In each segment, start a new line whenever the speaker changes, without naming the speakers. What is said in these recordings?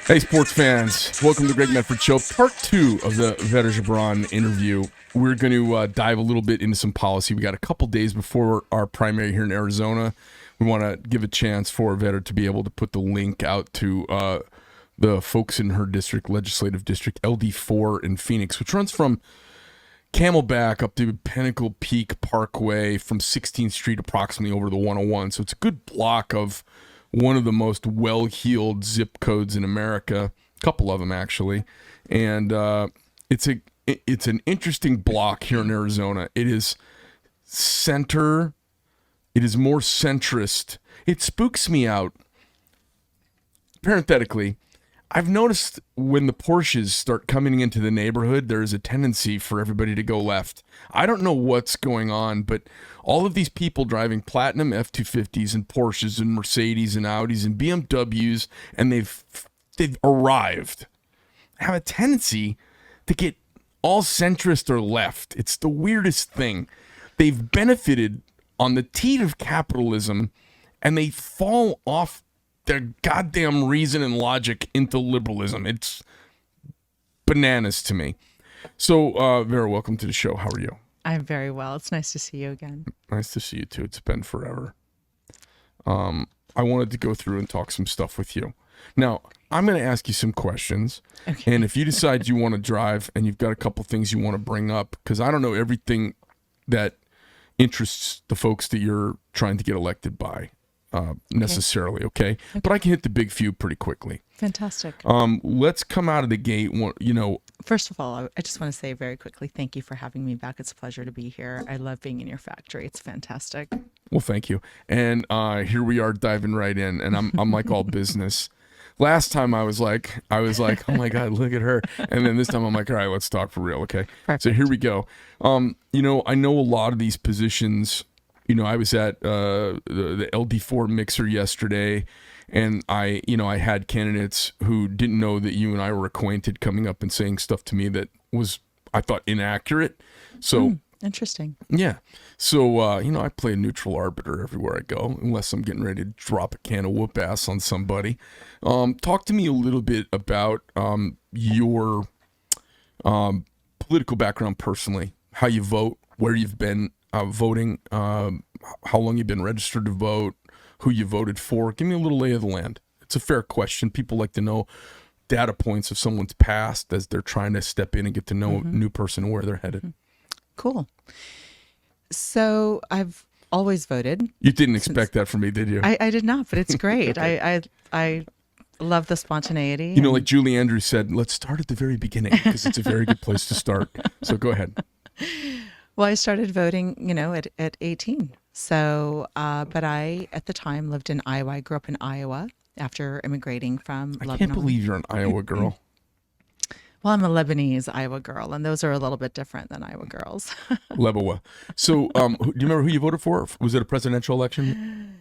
Hey, sports fans. Welcome to the Greg Medford Show, part 2 of the Vera Gebran interview. We're going to dive a little bit into some policy. We got a couple days before our primary here in Arizona. We want to give a chance for Vera to be able to put the link out to the folks in her district, legislative district, LD4 in Phoenix, which runs from Camelback up to Pinnacle Peak Parkway from 16th Street approximately over the 101. So it's a good block of one of the most well-heeled zip codes in America, a couple of them actually, and it's an interesting block here in Arizona. It is more centrist. It spooks me out. Parenthetically, I've noticed when the Porsches start coming into the neighborhood, there is a tendency for everybody to go left. I don't know what's going on, but all of these people driving platinum F-250s and Porsches and Mercedes and Audis and BMWs, and they've arrived, have a tendency to get all centrist or left. It's the weirdest thing. They've benefited on the teat of capitalism, and they fall off their goddamn reason and logic into liberalism. It's bananas to me. So, Vera, welcome to the show. How are you?
I'm very well. It's nice to see you again.
Nice to see you too. It's been forever. I wanted to go through and talk some stuff with you. Now, I'm going to ask you some questions.
Okay.
And if you decide you want to drive and you've got a couple things you want to bring up, because I don't know everything that interests the folks that you're trying to get elected by. Necessarily, okay? But I can hit the big few pretty quickly.
Fantastic.
Let's come out of the gate.
First of all, I just want to say very quickly, thank you for having me back. It's a pleasure to be here. I love being in your factory. It's fantastic.
Well, thank you. And here we are diving right in, and I'm like all business. Last time I was like, oh my God, look at her. And then this time I'm like, all right, let's talk for real, okay?
Perfect.
So here we go. I know a lot of these positions. I was at the LD4 mixer yesterday, and I had candidates who didn't know that you and I were acquainted coming up and saying stuff to me that was, I thought, inaccurate. So
interesting.
Yeah. So, I play a neutral arbiter everywhere I go, unless I'm getting ready to drop a can of whoop ass on somebody. Talk to me a little bit about your political background personally, how you vote, where you've been voting, how long you've been registered to vote, who you voted for. Give me a little lay of the land. It's a fair question. People like to know data points of someone's past as they're trying to step in and get to know a new person and where they're headed.
Cool. So I've always voted.
You didn't expect that from me, did you?
I did not, but it's great. I love the spontaneity.
Like Julie Andrews said, let's start at the very beginning because it's a very good place to start. So go ahead.
Well, I started voting, at 18. So, but I, at the time, lived in Iowa. I grew up in Iowa after immigrating from Lebanon.
I can't believe you're an Iowa girl.
Well, I'm a Lebanese Iowa girl, and those are a little bit different than Iowa girls.
Lebawa. So, do you remember who you voted for? Was it a presidential election?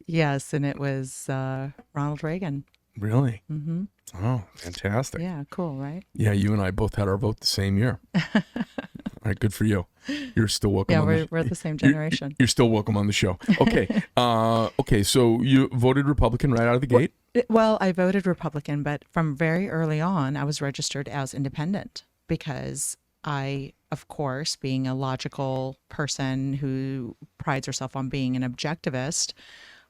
Yes, and it was Ronald Reagan.
Really? Mm-hmm. Oh, fantastic.
Yeah, cool, right?
Yeah, you and I both had our vote the same year. All right, good for you. You're still welcome.
Yeah, we're the same generation.
You're still welcome on the show. Okay. Okay, so you voted Republican right out of the gate?
Well, I voted Republican, but from very early on, I was registered as independent because I, of course, being a logical person who prides herself on being an objectivist,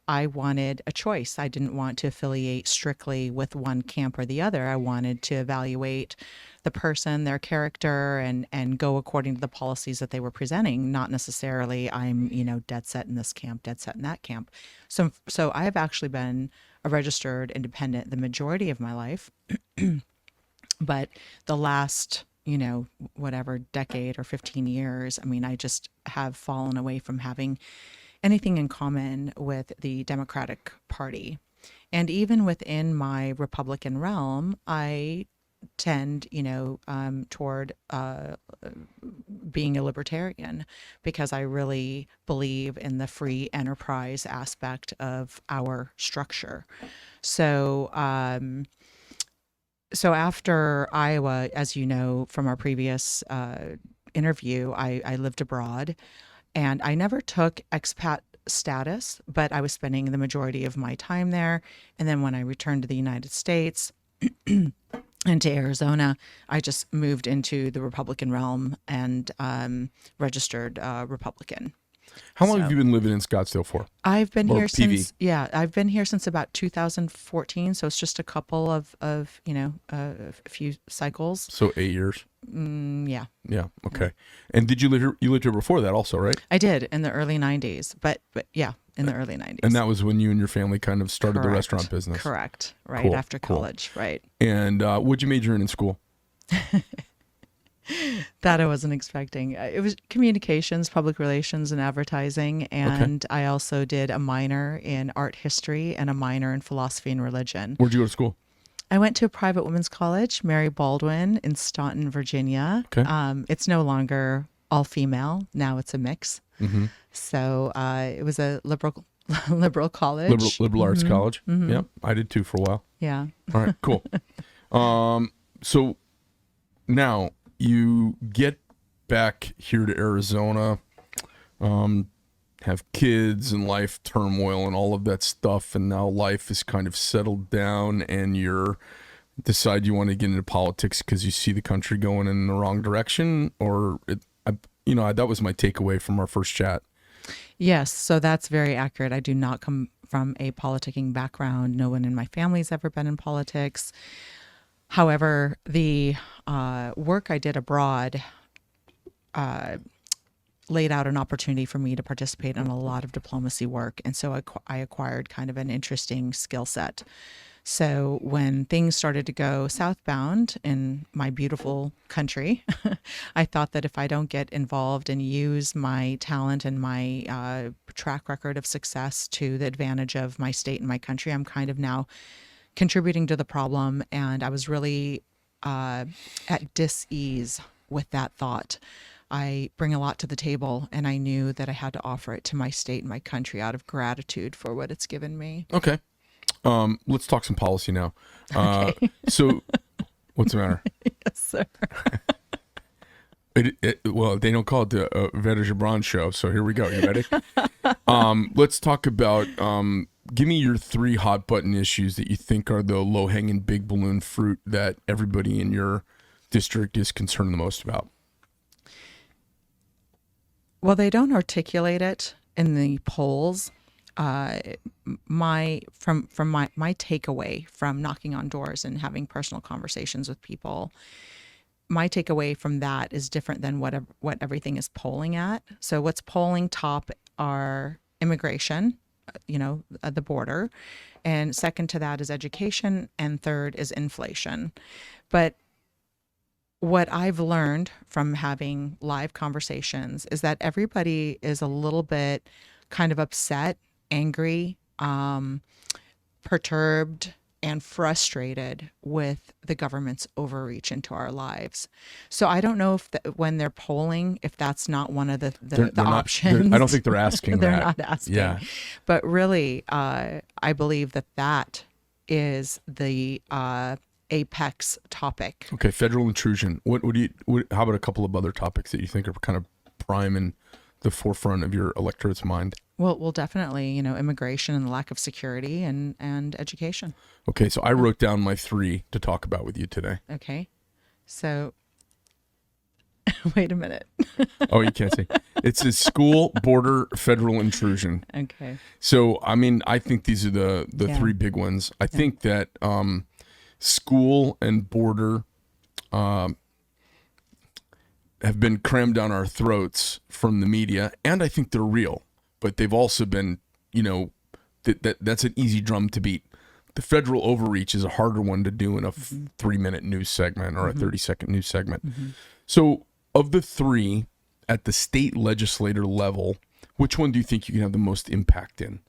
I wanted a choice. I didn't want to affiliate strictly with one camp or the other. I wanted to evaluate the person, their character, and go according to the policies that they were presenting, not necessarily I'm, dead set in this camp, dead set in that camp. So I have actually been a registered independent the majority of my life, but the last, whatever decade or 15 years, I just have fallen away from having anything in common with the Democratic Party. And even within my Republican realm, I tend, toward being a libertarian because I really believe in the free enterprise aspect of our structure. So, so after Iowa, as you know from our previous interview, I lived abroad, and I never took expat status, but I was spending the majority of my time there. And then when I returned to the United States and to Arizona, I just moved into the Republican realm and registered Republican.
How long have you been living in Scottsdale for?
I've been
Or
here
PV?
since, yeah, I've been here since about 2014. So it's just a couple of a few cycles.
So 8 years.
Yeah,
Yeah. Okay. And did you live here? You lived here before that, also, right?
I did in the early 90s, but yeah, in the early 90s.
And that was when you and your family kind of started the restaurant business.
Correct. Right
Cool,
after
cool.
college. Right.
And what'd you major in school?
That I wasn't expecting. It was communications, public relations, and advertising. And I also did a minor in art history and a minor in philosophy and religion.
Where'd you go to school?
I went to a private women's college, Mary Baldwin, in Staunton, Virginia.
Okay.
It's no longer all female. Now it's a mix.
Mm-hmm.
So it was a liberal college.
Liberal arts college. Yep. I did too for a while.
Yeah.
All right, cool. So now you get back here to Arizona, have kids and life turmoil and all of that stuff, and now life is kind of settled down, and you're decide you want to get into politics because you see the country going in the wrong direction, or that was my takeaway from our first chat.
Yes, so that's very accurate. I do not come from a politicking background. No one in my family's ever been in politics. However, the work I did abroad laid out an opportunity for me to participate in a lot of diplomacy work. And so I acquired kind of an interesting skill set. So when things started to go southbound in my beautiful country, I thought that if I don't get involved and use my talent and my track record of success to the advantage of my state and my country, I'm kind of now contributing to the problem. And I was really at dis-ease with that thought. I bring a lot to the table, and I knew that I had to offer it to my state and my country out of gratitude for what it's given me.
Okay. Let's talk some policy now.
Okay.
So what's the matter?
Yes, sir.
Well, they don't call it the Vera Gebran show, so here we go. You ready? Let's talk about, give me your 3 hot button issues that you think are the low-hanging big balloon fruit that everybody in your district is concerned the most about.
Well, they don't articulate it in the polls. My takeaway from knocking on doors and having personal conversations with people, my takeaway from that is different than what everything is polling at. So what's polling top are immigration, the border, and second to that is education, and third is inflation. But what I've learned from having live conversations is that everybody is a little bit kind of upset, angry, perturbed, and frustrated with the government's overreach into our lives. So I don't know if when they're polling, if that's not one of the options.
I don't think they're asking
they're
that.
not asking.
Yeah.
But really, I believe that is the apex topic.
Okay, federal intrusion. How about a couple of other topics that you think are kind of prime in the forefront of your electorate's mind?
Well, definitely, immigration and the lack of security and education.
Okay, so I wrote down my 3 to talk about with you today.
Okay. So, wait a minute.
Oh, you can't see. It says school, border, federal intrusion.
Okay.
So, I think these are the 3 big ones. I think that school and border have been crammed down our throats from the media, and I think they're real. But they've also been, that's an easy drum to beat. The federal overreach is a harder one to do in a 3-minute news segment or a 30-second news segment. So of the 3 at the state legislator level, which one do you think you can have the most impact in?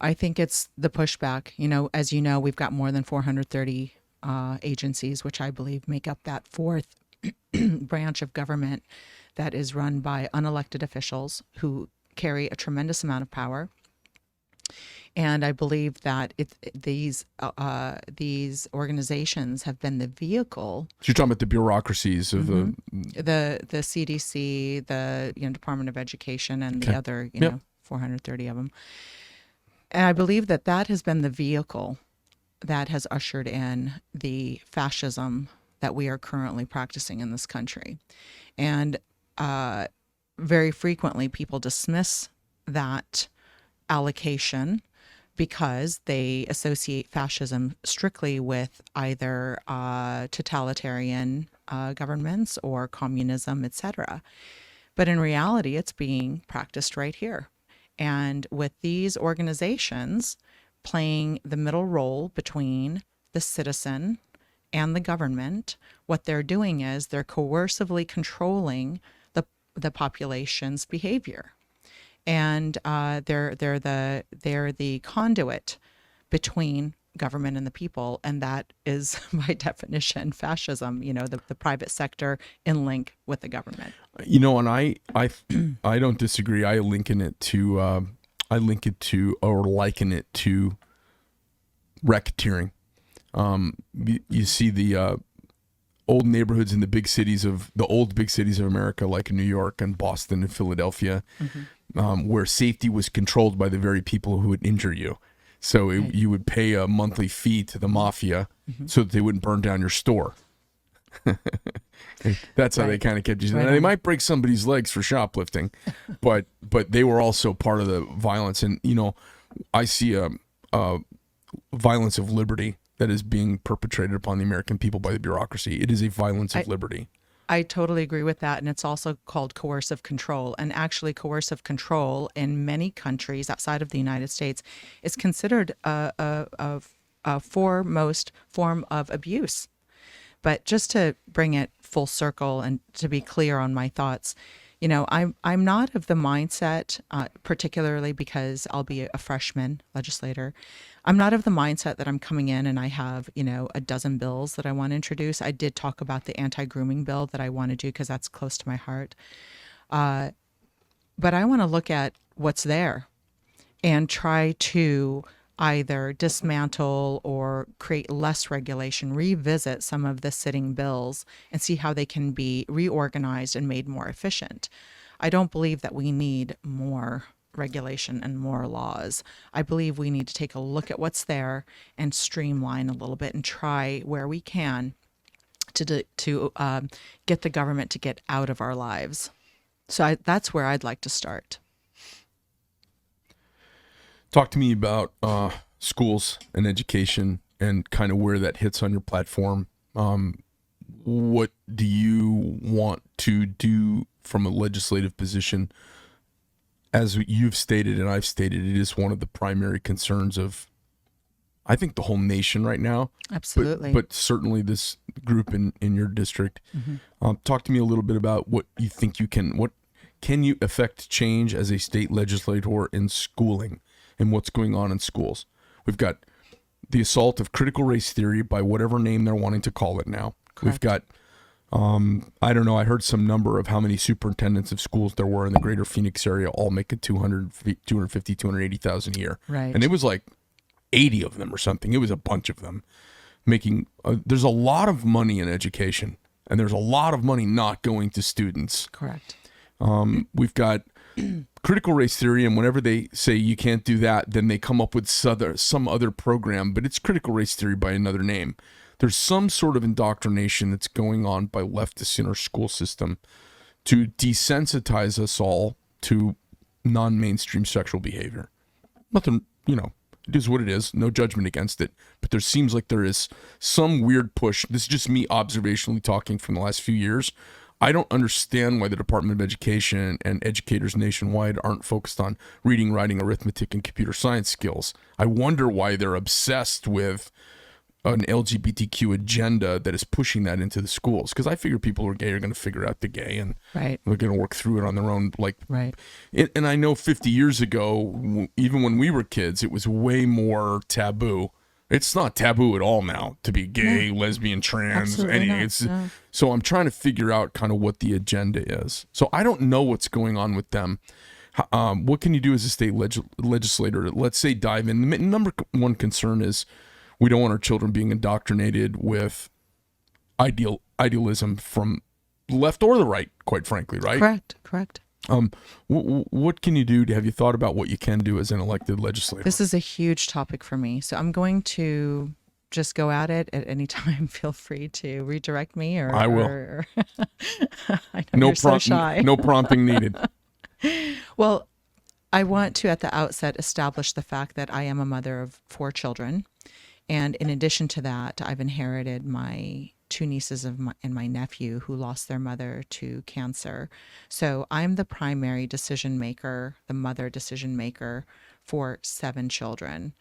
I think it's the pushback. As you know, we've got more than 430 agencies, which I believe make up that 4th branch of government that is run by unelected officials who carry a tremendous amount of power. And I believe that these organizations have been the vehicle.
So you're talking about the bureaucracies of
the CDC, the Department of Education, and the other 430 of them. And I believe that that has been the vehicle that has ushered in the fascism that we are currently practicing in this country. And very frequently people dismiss that allocation because they associate fascism strictly with either totalitarian governments or communism, etc. But in reality, it's being practiced right here. And with these organizations playing the middle role between the citizen and the government, what they're doing is they're coercively controlling the population's behavior. And they're the conduit between government and the people, and that is by definition fascism. The private sector in link with the government.
And I don't disagree. I liken it to or liken it to racketeering. You see the old neighborhoods in the old big cities of America, like New York and Boston and Philadelphia, where safety was controlled by the very people who would injure you. So you would pay a monthly fee to the mafia so that they wouldn't burn down your store. That's how they kind of kept you. Now, they might break somebody's legs for shoplifting, but they were also part of the violence. And I see a violence of liberty that is being perpetrated upon the American people by the bureaucracy. It is a violence of liberty.
I totally agree with that. And it's also called coercive control. And actually, coercive control in many countries outside of the United States is considered a foremost form of abuse. But just to bring it full circle and to be clear on my thoughts, I'm not of the mindset, particularly because I'll be a freshman legislator. I'm not of the mindset that I'm coming in and I have, a dozen bills that I want to introduce. I did talk about the anti-grooming bill that I want to do because that's close to my heart. But I want to look at what's there and try to either dismantle or create less regulation, revisit some of the sitting bills and see how they can be reorganized and made more efficient. I don't believe that we need more regulation and more laws. I believe we need to take a look at what's there and streamline a little bit and try where we can to get the government to get out of our lives. So that's where I'd like to start.
Talk to me about schools and education and kind of where that hits on your platform. What do you want to do from a legislative position? As you've stated and I've stated, it is one of the primary concerns of, I think, the whole nation right now.
Absolutely.
But certainly this group in your district. Mm-hmm. Talk to me a little bit about what you think what can you affect change as a state legislator in schooling and what's going on in schools. We've got the assault of critical race theory by whatever name they're wanting to call it now.
Correct.
We've got, I don't know, I heard some number of how many superintendents of schools there were in the greater Phoenix area, all making $280,000 a year.
Right.
And it was like 80 of them or something. It was a bunch of them making, there's a lot of money in education and there's a lot of money not going to students.
Correct.
We've got critical race theory, and whenever they say you can't do that, then they come up with some other program, but it's critical race theory by another name. There's some sort of indoctrination that's going on by leftists in our school system to desensitize us all to non-mainstream sexual behavior. Nothing, it is what it is, no judgment against it, but there seems like there is some weird push. This is just me observationally talking from the last few years. I don't understand why the Department of Education and educators nationwide aren't focused on reading, writing, arithmetic, and computer science skills. I wonder why they're obsessed with an LGBTQ agenda that is pushing that into the schools. Because I figure people who are gay are going to figure out the gay and
right.
they're going to work through it on their own.
Right.
And I know 50 years ago, even when we were kids, it was way more taboo. It's not taboo at all now to be gay, lesbian, trans, anything.
No.
So I'm trying to figure out kind of what the agenda is. So I don't know what's going on with them. What can you do as a state legislator? Let's say dive in. The number one concern is we don't want our children being indoctrinated with idealism from the left or the right, quite frankly, right?
Correct.
What can you do? Have you thought about what you can do as an elected legislator?
This is a huge topic for me. So I'm going to just go at it at any time. Feel free to redirect me or
I will.
I know you're so shy.
No prompting needed.
Well, I want to at the outset establish the fact that I am a mother of 4 children. And in addition to that, I've inherited my 2 nieces and my nephew who lost their mother to cancer. So I'm the primary decision maker, the mother decision maker for 7 children,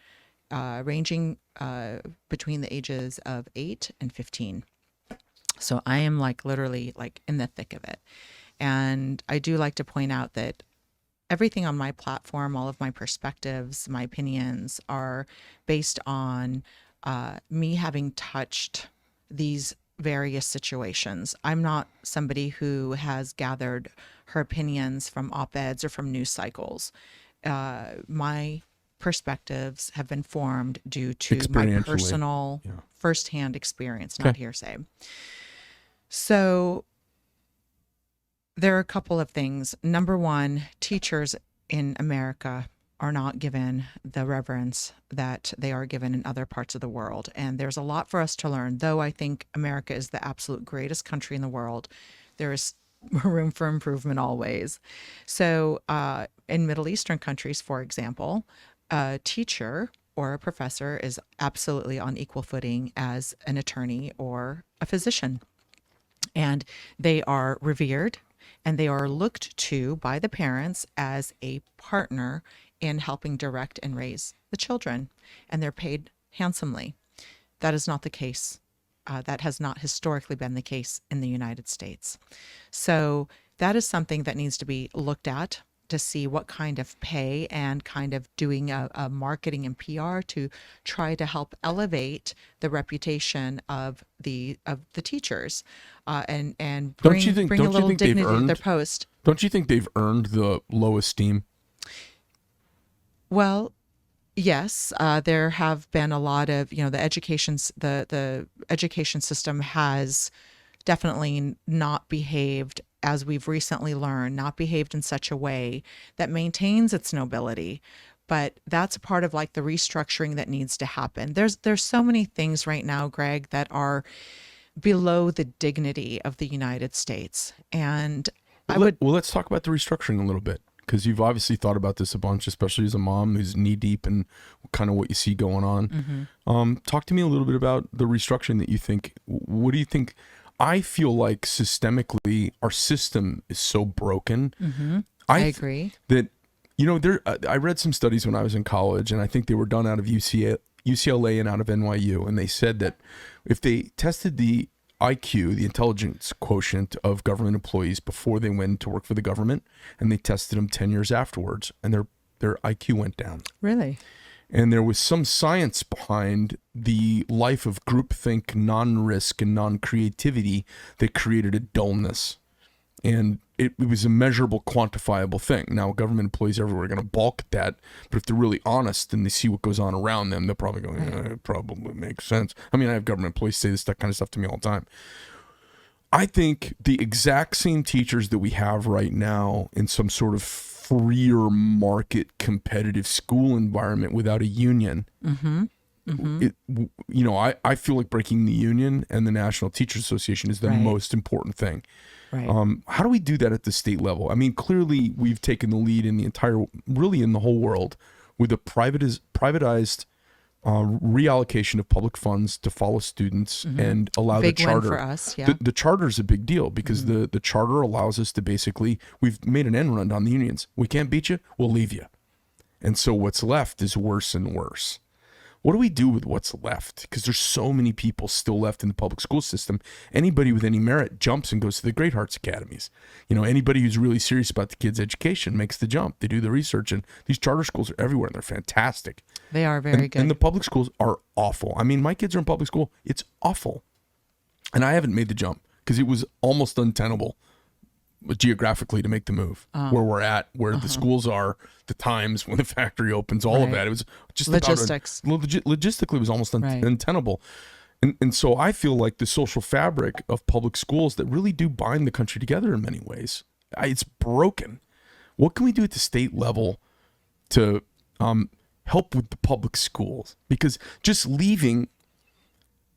ranging between the ages of 8 and 15. So I am literally in the thick of it. And I do like to point out that everything on my platform, all of my perspectives, my opinions are based on me having touched these various situations. I'm not somebody who has gathered her opinions from op-eds or from news cycles. My perspectives have been formed due to my personal firsthand experience, not hearsay. So there are a couple of things. Number one, teachers in America are not given the reverence that they are given in other parts of the world. And there's a lot for us to learn. Though I think America is the absolute greatest country in the world, there is room for improvement always. So in Middle Eastern countries, for example, a teacher or a professor is absolutely on equal footing as an attorney or a physician. And they are revered and they are looked to by the parents as a partner in helping direct and raise the children. And they're paid handsomely. That is not the case. That has not historically been the case in the United States. So that is something that needs to be looked at to see what kind of pay and kind of doing a marketing and PR to try to help elevate the reputation of the teachers and bring a little dignity to their post.
Don't you think they've earned the low esteem?
Well, yes, there have been a lot of, the education system has definitely not behaved, as we've recently learned, not behaved in such a way that maintains its nobility. But that's a part of the restructuring that needs to happen. There's so many things right now, Greg, that are below the dignity of the United States. And
let's talk about the restructuring a little bit, because you've obviously thought about this a bunch, especially as a mom who's knee deep in kind of what you see going on. Mm-hmm. Talk to me a little bit about the restructuring that you think. What do you think? I feel like systemically our system is so broken.
Mm-hmm. I agree
that, I read some studies when I was in college, and I think they were done out of UCLA and out of NYU. And they said that if they tested the IQ, the intelligence quotient of government employees before they went to work for the government, and they tested them 10 years afterwards, and their IQ went down.
Really?
And there was some science behind the life of groupthink, non-risk, and non-creativity that created a dullness. And it was a measurable, quantifiable thing. Now, government employees everywhere are going to balk at that, but if they're really honest and they see what goes on around them, they'll probably go, it probably makes sense. I mean, I have government employees say this kind of stuff to me all the time. I think the exact same teachers that we have right now in some sort of freer market competitive school environment without a union, I feel like breaking the union and the National Teachers Association is the most important thing. Right. How do we do that at the state level? I mean, clearly we've taken the lead in in the whole world with a privatized reallocation of public funds to follow students and allow the charter.
Big win for us, yeah.
The charter is a big deal because the charter allows us to basically, we've made an end run on the unions. We can't beat you, we'll leave you. And so what's left is worse and worse. What do we do with what's left? Because there's so many people still left in the public school system. Anybody with any merit jumps and goes to the Great Hearts Academies. Anybody who's really serious about the kids' education makes the jump. They do the research, and these charter schools are everywhere, and they're fantastic.
They are very good.
And the public schools are awful. I mean, my kids are in public school. It's awful. And I haven't made the jump because it was almost untenable geographically to make the move where we're at, where the schools are, the times when the factory opens, all of that. It was just
logistics.
Logistically, it was almost untenable. And so I feel like the social fabric of public schools that really do bind the country together in many ways, it's broken. What can we do at the state level to help with the public schools? Because just leaving,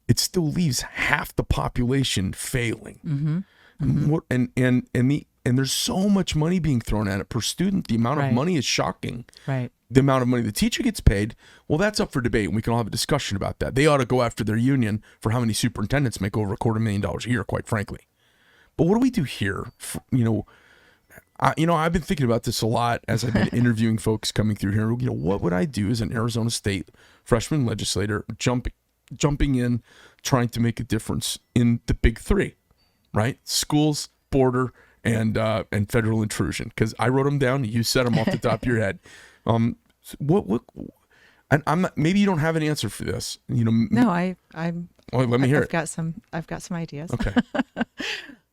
it still leaves half the population failing. And there's so much money being thrown at it per student. The amount of money is shocking.
Right.
The amount of money the teacher gets paid, well, that's up for debate, and we can all have a discussion about that. They ought to go after their union for how many superintendents make over $250,000 a year, quite frankly. But what do we do here? I've been thinking about this a lot as I've been interviewing folks coming through here. What would I do as an Arizona State freshman legislator jumping in, trying to make a difference in the big three, right? Schools, border, and federal intrusion. Because I wrote them down. You said them off the top of your head. What? And I'm not, maybe you don't have an answer for this.
No,
Well, let me hear it.
I've got some ideas.
Okay.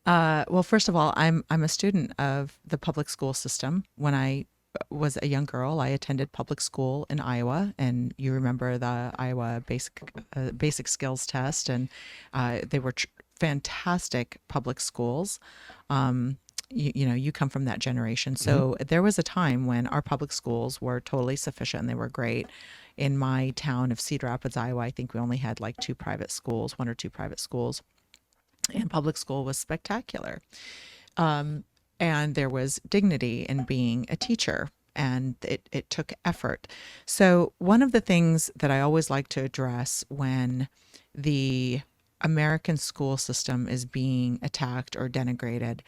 Well, first of all, I'm a student of the public school system. When I was a young girl, I attended public school in Iowa, and you remember the Iowa basic skills test, and they were fantastic public schools. You come from that generation. So there was a time when our public schools were totally sufficient and they were great. In my town of Cedar Rapids, Iowa, I think we only had like one or two private schools, and public school was spectacular. And there was dignity in being a teacher, and it took effort. So one of the things that I always like to address when the American school system is being attacked or denigrated,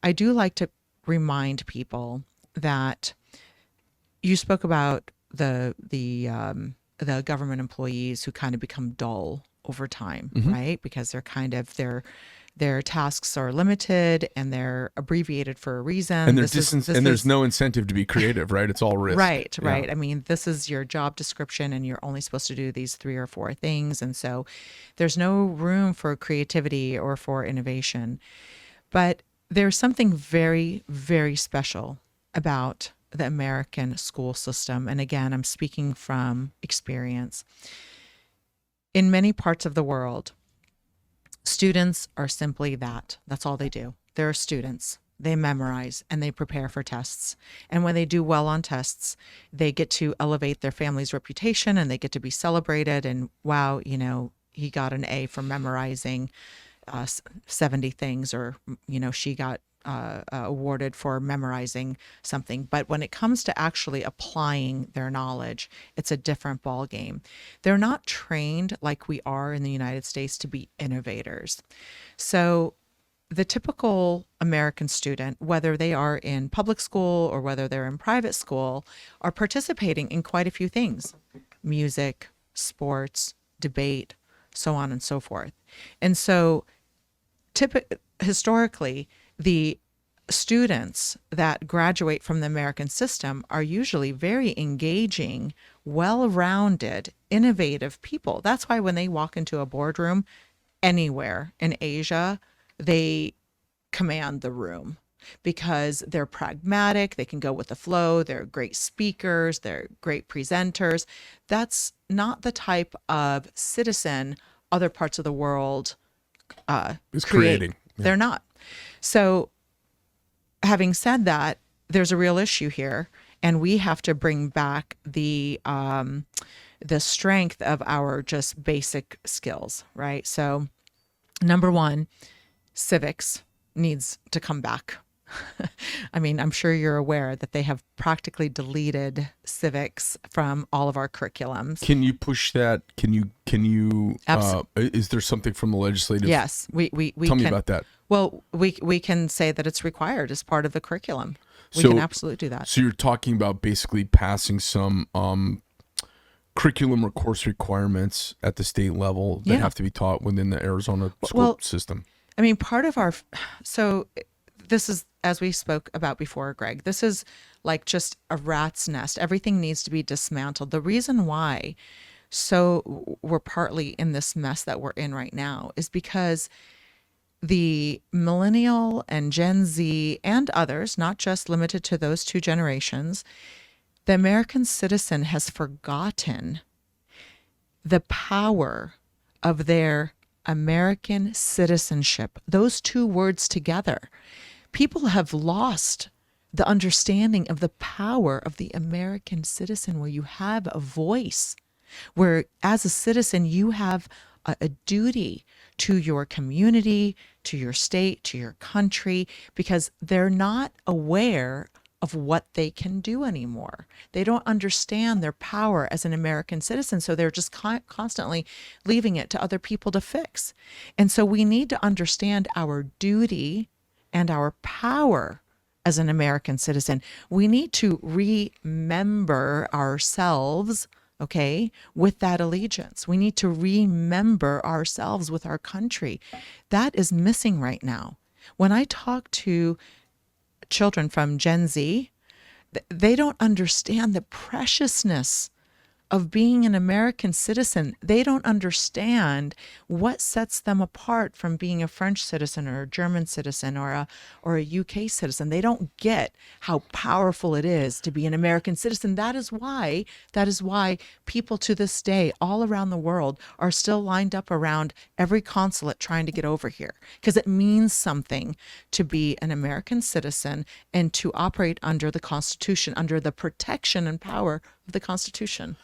I do like to remind people that you spoke about the government employees who kind of become dull over time, right? Because they're kind of their tasks are limited and they're abbreviated for a reason.
And there's no incentive to be creative, right? It's all risk.
Right. I mean, this is your job description and you're only supposed to do these 3 or 4 things. And so there's no room for creativity or for innovation. But there's something very, very special about the American school system. And again, I'm speaking from experience. In many parts of the world, students are simply that. That's all they do. They're students. They memorize and they prepare for tests. And when they do well on tests, they get to elevate their family's reputation and they get to be celebrated. And wow, he got an A for memorizing 70 things, or, she got awarded for memorizing something. But when it comes to actually applying their knowledge, it's a different ball game. They're not trained like we are in the United States to be innovators. So the typical American student, whether they are in public school or whether they're in private school, are participating in quite a few things: music, sports, debate, so on and so forth. And so historically, the students that graduate from the American system are usually very engaging, well-rounded, innovative people. That's why when they walk into a boardroom anywhere in Asia, they command the room because they're pragmatic, they can go with the flow, they're great speakers, they're great presenters. That's not the type of citizen other parts of the world
is creating.
Yeah. They're not. So having said that, there's a real issue here, and we have to bring back the strength of our just basic skills, right? So number one, civics needs to come back. I mean, I'm sure you're aware that they have practically deleted civics from all of our curriculums.
Can you push that? Can you, is there something from the legislative?
Yes, we
Tell me about that.
Well, we can say that it's required as part of the curriculum. We can absolutely do that.
So you're talking about basically passing some curriculum or course requirements at the state level that have to be taught within the Arizona school system.
I mean, part of this is, as we spoke about before, Greg, this is like just a rat's nest. Everything needs to be dismantled. The reason why we're partly in this mess that we're in right now is because the millennial and Gen Z and others, not just limited to those 2 generations, the American citizen has forgotten the power of their American citizenship. Those 2 words together. People have lost the understanding of the power of the American citizen, where you have a voice, where as a citizen, you have a duty to your community, to your state, to your country, because they're not aware of what they can do anymore. They don't understand their power as an American citizen, so they're just constantly leaving it to other people to fix. And so we need to understand our duty and our power as an American citizen. We need to remember ourselves, okay, with that allegiance. We need to remember ourselves with our country. That is missing right now. When I talk to children from Gen Z, they don't understand the preciousness of being an American citizen. They don't understand what sets them apart from being a French citizen or a German citizen or a UK citizen. They don't get how powerful it is to be an American citizen. That is why people to this day all around the world are still lined up around every consulate trying to get over here, because it means something to be an American citizen and to operate under the Constitution, under the protection and power of the Constitution.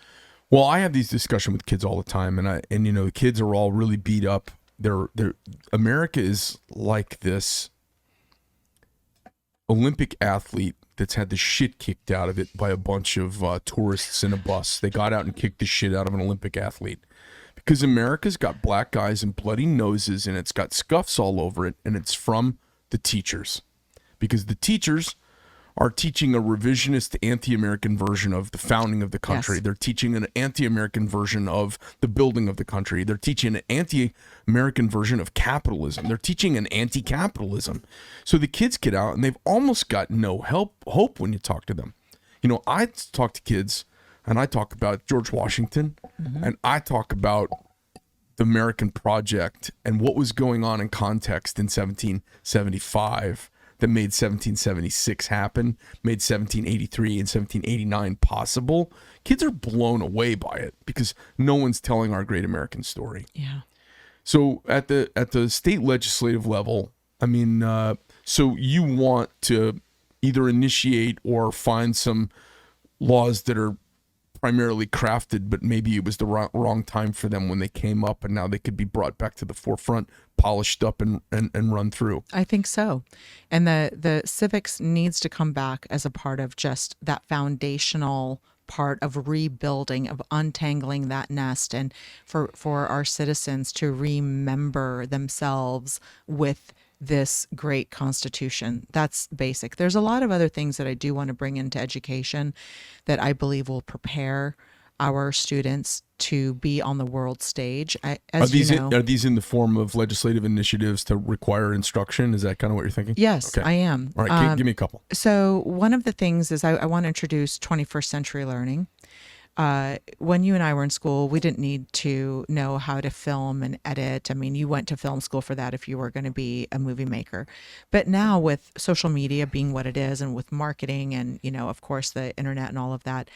Well, I have these discussions with kids all the time, and you know, the kids are all really beat up. They're America is like this Olympic athlete that's had the shit kicked out of it by a bunch of tourists in a bus. They got out and kicked the shit out of an Olympic athlete because America's got black eyes and bloody noses, and it's got scuffs all over it, and it's from the teachers, because the teachers are teaching a revisionist anti-American version of the founding of the country.
Yes.
They're teaching an anti-American version of the building of the country. They're teaching an anti-American version of capitalism. They're teaching an anti-capitalism. So the kids get out and they've almost got no hope when you talk to them. You know, I talk to kids and I talk about George Washington, and I talk about the American project and what was going on in context in 1775 that made 1776 happen, made 1783 and 1789 possible. Kids are blown away by it because no one's telling our great American story.
Yeah.
So at the state legislative level, I mean, so you want to either initiate or find some laws that are primarily crafted, but maybe it was the wrong time for them when they came up, and now they could be brought back to the forefront, polished up and run through.
I think so. And the civics needs to come back as a part of just that foundational part of rebuilding, of untangling that nest, and for our citizens to remember themselves with this great Constitution. That's basic. There's a lot of other things that I do want to bring into education that I believe will prepare our students to be on the world stage. Are
these in the form of legislative initiatives to require instruction? Is that kind of what you're thinking?
Yes,
okay.
I am.
All right, give me a couple.
So one of the things is I want to introduce 21st century learning. When you and I were in school, we didn't need to know how to film and edit. I mean, you went to film school for that if you were going to be a movie maker. But now with social media being what it is, and with marketing and, you know, of course, the internet and all of that,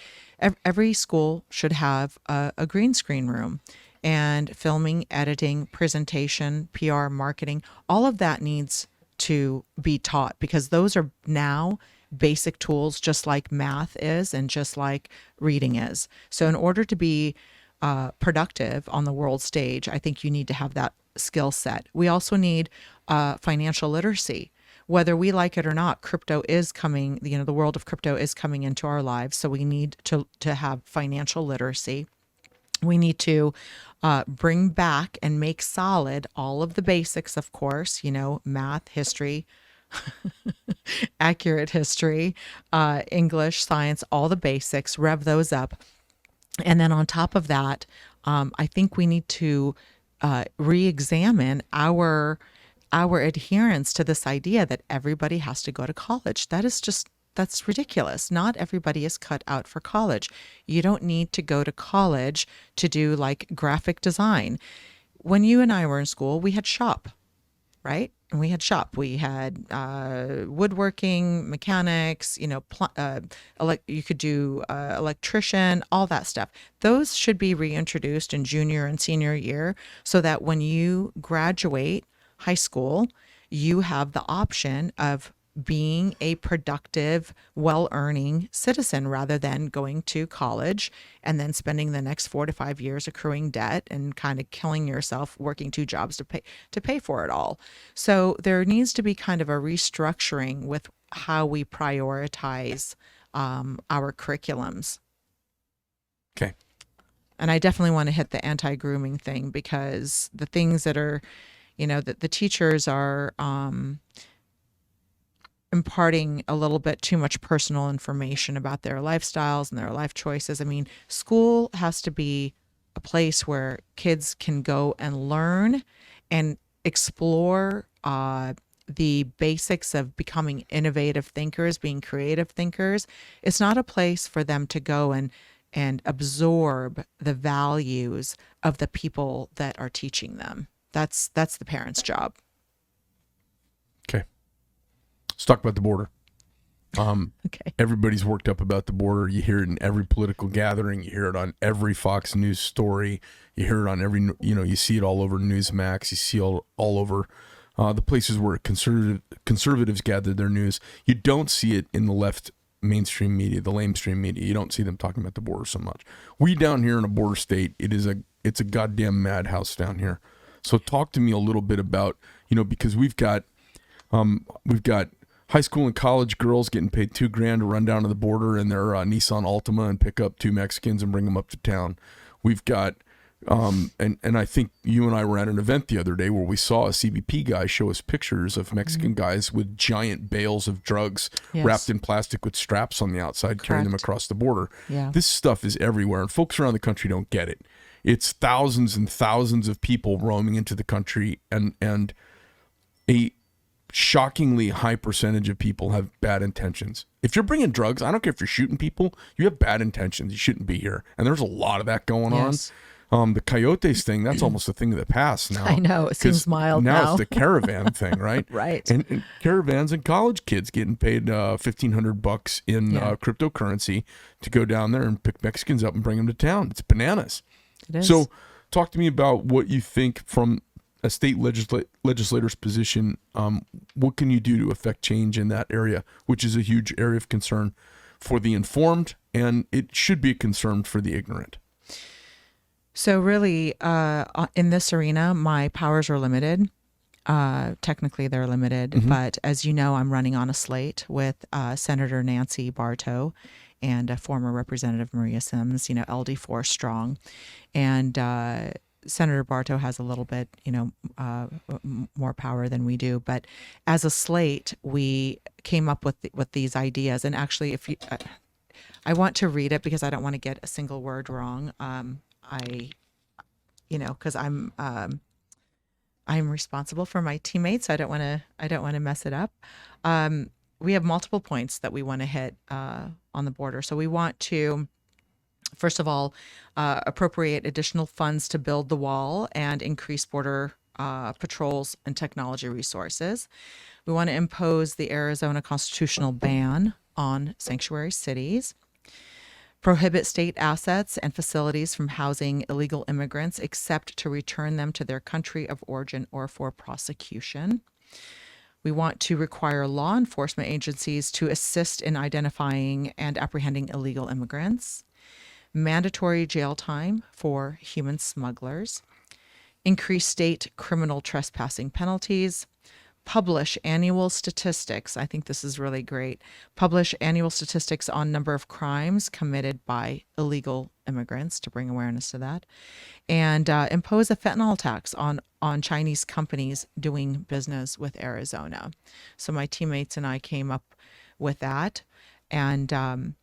every school should have a green screen room. And filming, editing, presentation, PR, marketing, all of that needs to be taught, because those are now basic tools, just like math is and just like reading is. So in order to be productive on the world stage, I think you need to have that skill set. We also need financial literacy. Whether we like it or not, crypto is coming, you know, the world of crypto is coming into our lives. So we need to have financial literacy. We need to bring back and make solid all of the basics, of course, you know, math, history, accurate history, English, science, all the basics, rev those up. And then on top of that, I think we need to re-examine our adherence to this idea that everybody has to go to college. That's ridiculous. Not everybody is cut out for college. You don't need to go to college to do like graphic design. When you and I were in school, we had shop, right? And we had shop. We had woodworking, mechanics, you know, you could do electrician, all that stuff. Those should be reintroduced in junior and senior year, so that when you graduate high school, you have the option of being a productive, well-earning citizen rather than going to college and then spending the next 4 to 5 years accruing debt and kind of killing yourself working two jobs to pay for it all. So there needs to be kind of a restructuring with how we prioritize our curriculums.
Okay.
And I definitely want to hit the anti-grooming thing, because the things that are, that the teachers are imparting a little bit too much personal information about their lifestyles and their life choices. I mean, school has to be a place where kids can go and learn and explore the basics of becoming innovative thinkers, being creative thinkers. It's not a place for them to go and absorb the values of the people that are teaching them. That's the parents' job.
Okay. Let's talk about the border.
Okay.
Everybody's worked up about the border. You hear it in every political gathering. You hear it on every Fox News story. You hear it on every, you see it all over Newsmax. You see all over the places where conservatives gather their news. You don't see it in the left mainstream media, the lamestream media. You don't see them talking about the border so much. We down here in a border state, it's a goddamn madhouse down here. So talk to me a little bit about, because we've got high school and college girls getting paid $2,000 to run down to the border in their Nissan Altima and pick up two Mexicans and bring them up to town. We've got, and I think you and I were at an event the other day where we saw a CBP guy show us pictures of Mexican guys with giant bales of drugs wrapped in plastic with straps on the outside, carrying them across the border.
Yeah.
This stuff is everywhere, and folks around the country don't get it. It's thousands and thousands of people roaming into the country, and a shockingly high percentage of people have bad intentions. If you're bringing drugs, I don't care if you're shooting people, you have bad intentions. You shouldn't be here. And there's a lot of that going on. The coyotes thing, that's almost a thing of the past now.
I know, it seems mild now.
It's the caravan thing, right?
Right.
And caravans and college kids getting paid $1,500 in cryptocurrency to go down there and pick Mexicans up and bring them to town. It's bananas.
It is.
So talk to me about what you think from a state legislator's position. What can you do to affect change in that area, which is a huge area of concern for the informed, and it should be a concern for the ignorant?
So really, in this arena, my powers are limited. Technically, they're limited, but as you know, I'm running on a slate with Senator Nancy Bartow and former Representative Maria Sims, LD4 strong. And Senator Bartow has a little bit, more power than we do. But as a slate, we came up with these ideas. And actually, if you, I want to read it because I don't want to get a single word wrong. Because I'm responsible for my teammates. I don't want to mess it up. We have multiple points that we want to hit on the border. So we want to, first of all, appropriate additional funds to build the wall and increase border patrols and technology resources. We want to impose the Arizona constitutional ban on sanctuary cities. Prohibit state assets and facilities from housing illegal immigrants except to return them to their country of origin or for prosecution. We want to require law enforcement agencies to assist in identifying and apprehending illegal immigrants. Mandatory jail time for human smugglers. Increase state criminal trespassing penalties. Publish annual statistics. I think this is really great. Publish annual statistics on number of crimes committed by illegal immigrants to bring awareness to that. And impose a fentanyl tax on Chinese companies doing business with Arizona. So my teammates and I came up with that. And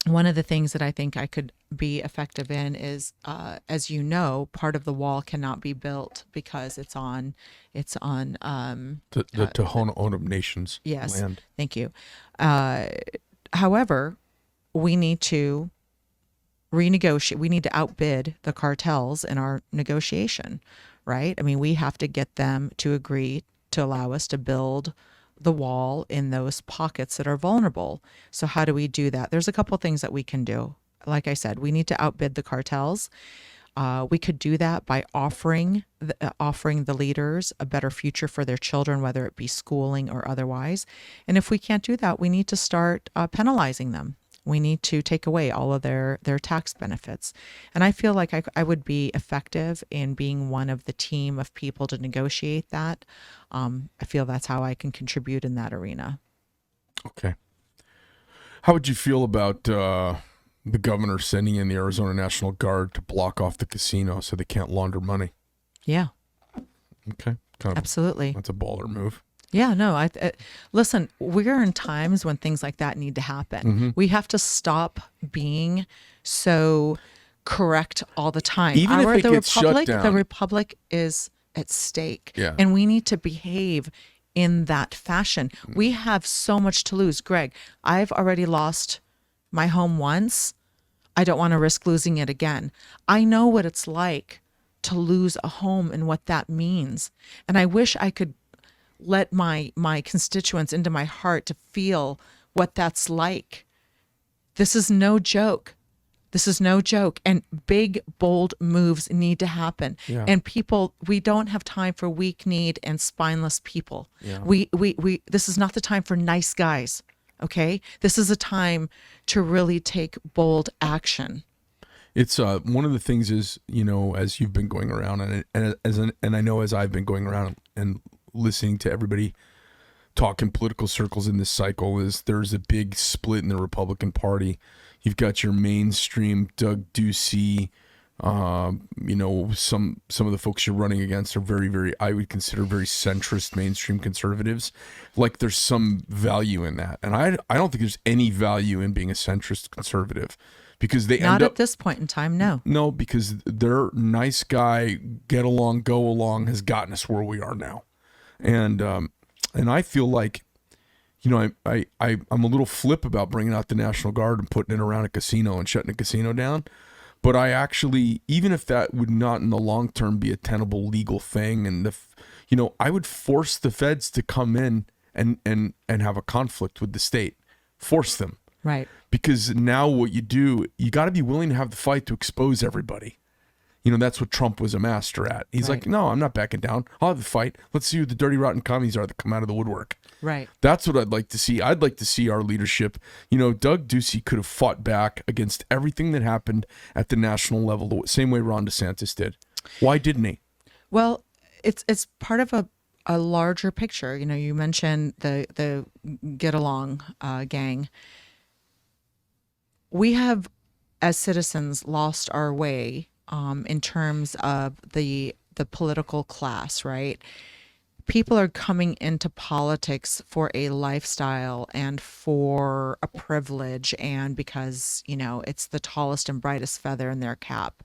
one of the things that I think I could be effective in is, as you know, part of the wall cannot be built because it's on the
Tohono O'odham Nation's land.
Thank you. However, we need to renegotiate. We need to outbid the cartels in our negotiation, right? I mean, we have to get them to agree to allow us to build the wall in those pockets that are vulnerable. So how do we do that? There's a couple things that we can do. Like I said, we need to outbid the cartels. We could do that by offering the leaders a better future for their children, whether it be schooling or otherwise. And if we can't do that, we need to start penalizing them. We need to take away all of their tax benefits. And I feel like I would be effective in being one of the team of people to negotiate that. I feel that's how I can contribute in that arena.
Okay. How would you feel about the governor sending in the Arizona National Guard to block off the casino so they can't launder money?
Yeah.
Okay. Kind of,
Absolutely.
that's a baller move.
Yeah, no, listen, we're in times when things like that need to happen.
Mm-hmm.
We have to stop being so correct all the time.
Even if it gets shut down.
The republic is at stake.
Yeah.
And we need to behave in that fashion. We have so much to lose. Greg, I've already lost my home once. I don't want to risk losing it again. I know what it's like to lose a home and what that means. And I wish I could let my constituents into my heart to feel what that's like. This is no joke. This is no joke. And big, bold moves need to happen.
Yeah.
And people, we don't have time for weak-kneed and spineless people.
Yeah.
This is not the time for nice guys. Okay? This is a time to really take bold action.
It's one of the things is, as you've been going around and I know as I've been going around and listening to everybody talk in political circles in this cycle, is there's a big split in the Republican Party. You've got your mainstream Doug Ducey, some of the folks you're running against are very, very, I would consider very centrist mainstream conservatives. Like there's some value in that. And I don't think there's any value in being a centrist conservative because they
Not
end up,
at this point in time, no.
No, because their nice guy, get along, go along has gotten us where we are now. And I feel like, I'm a little flip about bringing out the National Guard and putting it around a casino and shutting a casino down. But I actually, even if that would not in the long term be a tenable legal thing, and I would force the feds to come in and have a conflict with the state, force them.
Right.
Because now what you do, you got to be willing to have the fight to expose everybody. That's what Trump was a master at. He's
Right.
like, no, I'm not backing down. I'll have the fight. Let's see who the dirty, rotten commies are that come out of the woodwork.
Right.
That's what I'd like to see. I'd like to see our leadership. Doug Ducey could have fought back against everything that happened at the national level the same way Ron DeSantis did. Why didn't he?
Well, it's part of a larger picture. You mentioned the Get Along gang. We have, as citizens, lost our way in terms of the political class, right? People are coming into politics for a lifestyle and for a privilege and because, it's the tallest and brightest feather in their cap.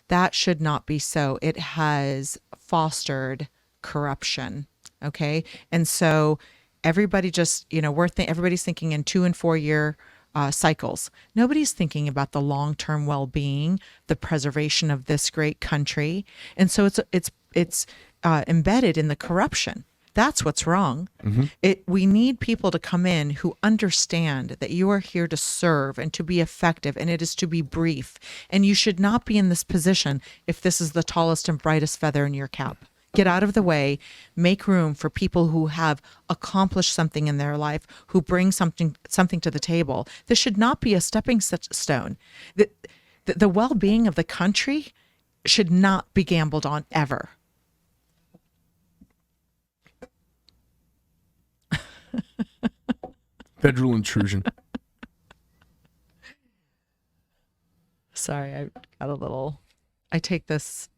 That should not be so. It has fostered corruption, okay? And so everybody just, everybody's thinking in 2 and 4 year cycles. Nobody's thinking about the long-term well-being, the preservation of this great country, and so it's embedded in the corruption. That's what's wrong. Mm-hmm. We need people to come in who understand that you are here to serve and to be effective, and it is to be brief. And you should not be in this position if this is the tallest and brightest feather in your cap. Get out of the way, make room for people who have accomplished something in their life, who bring something to the table. This should not be a stepping stone. The well-being of the country should not be gambled on ever.
Federal intrusion.
Sorry, I got a little. I take this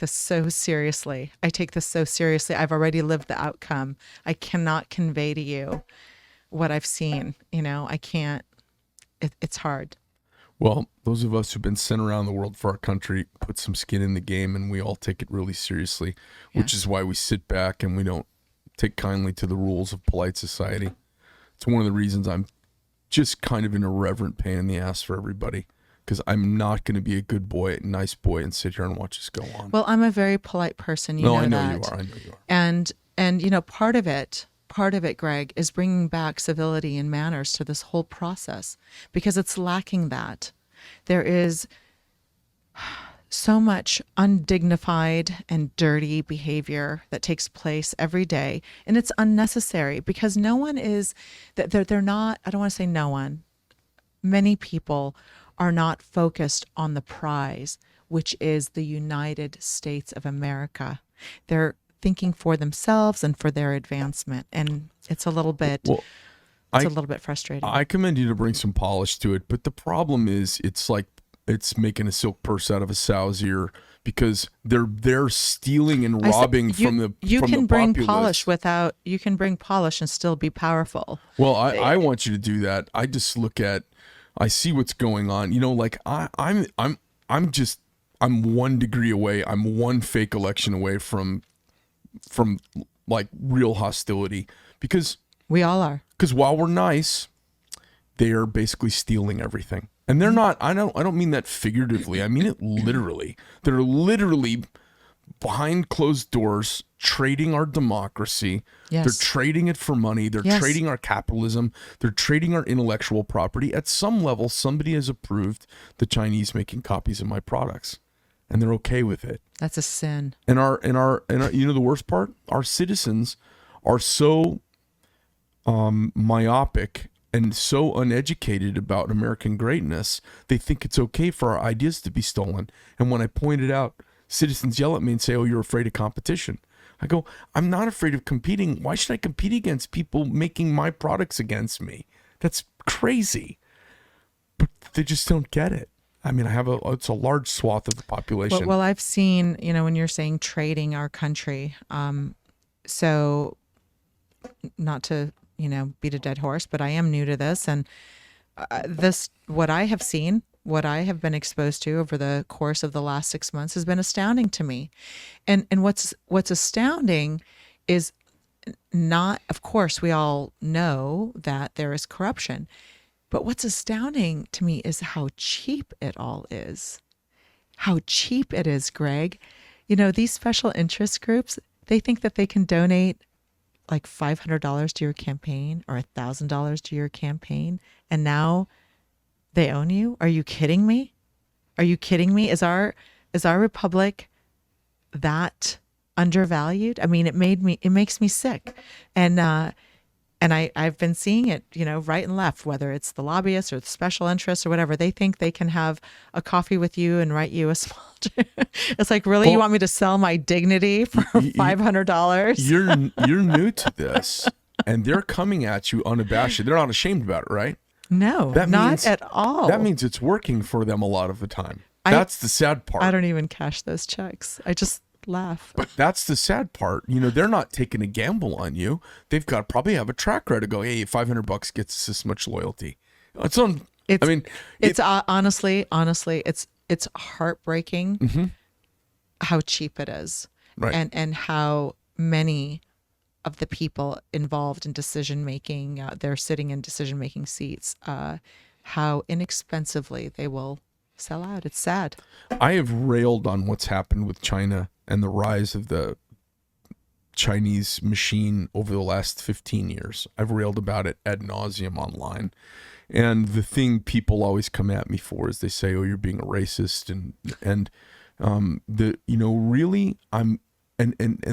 so seriously. I've already lived the outcome. I cannot convey to you what I've seen. I can't. It's hard.
Well, those of us who've been sent around the world for our country put some skin in the game, and we all take it really seriously, which is why we sit back and we don't take kindly to the rules of polite society. It's one of the reasons I'm just kind of an irreverent pain in the ass for everybody. Because I'm not going to be a good boy, nice boy, and sit here and watch this go on.
Well, I'm a very polite person. You know
I know
that.
you are. I know you are.
And part of it, Greg, is bringing back civility and manners to this whole process because it's lacking that. There is so much undignified and dirty behavior that takes place every day, and it's unnecessary because no one is that they're not, I don't want to say no one, many people are not focused on the prize, which is the United States of America. They're thinking for themselves and for their advancement, and it's a little bit
Well,
it's a little bit frustrating.
I commend you to bring some polish to it, but the problem is it's like it's making a silk purse out of a sow's ear because they're stealing and robbing from the
you
from
can
the
bring
populace.
polish without you can bring polish and still be powerful.
Well, I want you to do that. I just look at, I see what's going on. You know, like I'm 1 degree away. I'm one fake election away from like real hostility because
We all are.
while we're nice, they are basically stealing everything. And they're not, I don't mean that figuratively. I mean it literally. They're literally behind closed doors trading our democracy.
Yes.
They're trading it for money. They're
Yes.
trading our capitalism. They're trading our intellectual property. At some level, somebody has approved the Chinese making copies of my products, and they're okay with it.
That's a sin.
And our you know the worst part? Our citizens are so myopic and so uneducated about American greatness, they think it's okay for our ideas to be stolen. And when I point it out, citizens yell at me and say, "Oh, you're afraid of competition." I go, "I'm not afraid of competing. Why should I compete against people making my products against me? That's crazy." But they just don't get it. I mean, it's a large swath of the population.
Well, I've seen, when you're saying trading our country, so not to, beat a dead horse, but I am new to this. And what I have seen, what I have been exposed to over the course of the last 6 months has been astounding to me. And what's astounding is not, of course, we all know that there is corruption, but what's astounding to me is how cheap it all is. How cheap it is, Greg. These special interest groups, they think that they can donate like $500 to your campaign or $1,000 to your campaign, and now they own you. Are you kidding me? Are you kidding me? Is our republic that undervalued? I mean, it makes me sick. And I've been seeing it, right and left, whether it's the lobbyists or the special interests or whatever. They think they can have a coffee with you and write you a small. It's like, really, you want me to sell my dignity for $500?
You're new to this, and they're coming at you unabashed. They're not ashamed about it, right?
No, not at all.
That means it's working for them a lot of the time. That's the sad part.
I don't even cash those checks. I just laugh.
But that's the sad part. They're not taking a gamble on you. They've got probably have a track record to go, hey, $500 gets us this much loyalty. Honestly, it's heartbreaking how cheap it is. Right.
And how many of the people involved in decision making, they're sitting in decision making seats, how inexpensively they will sell out. It's sad.
I have railed on what's happened with China and the rise of the Chinese machine over the last 15 years. I've railed about it ad nauseum online. And the thing people always come at me for is they say, "Oh, you're being a racist," and really, and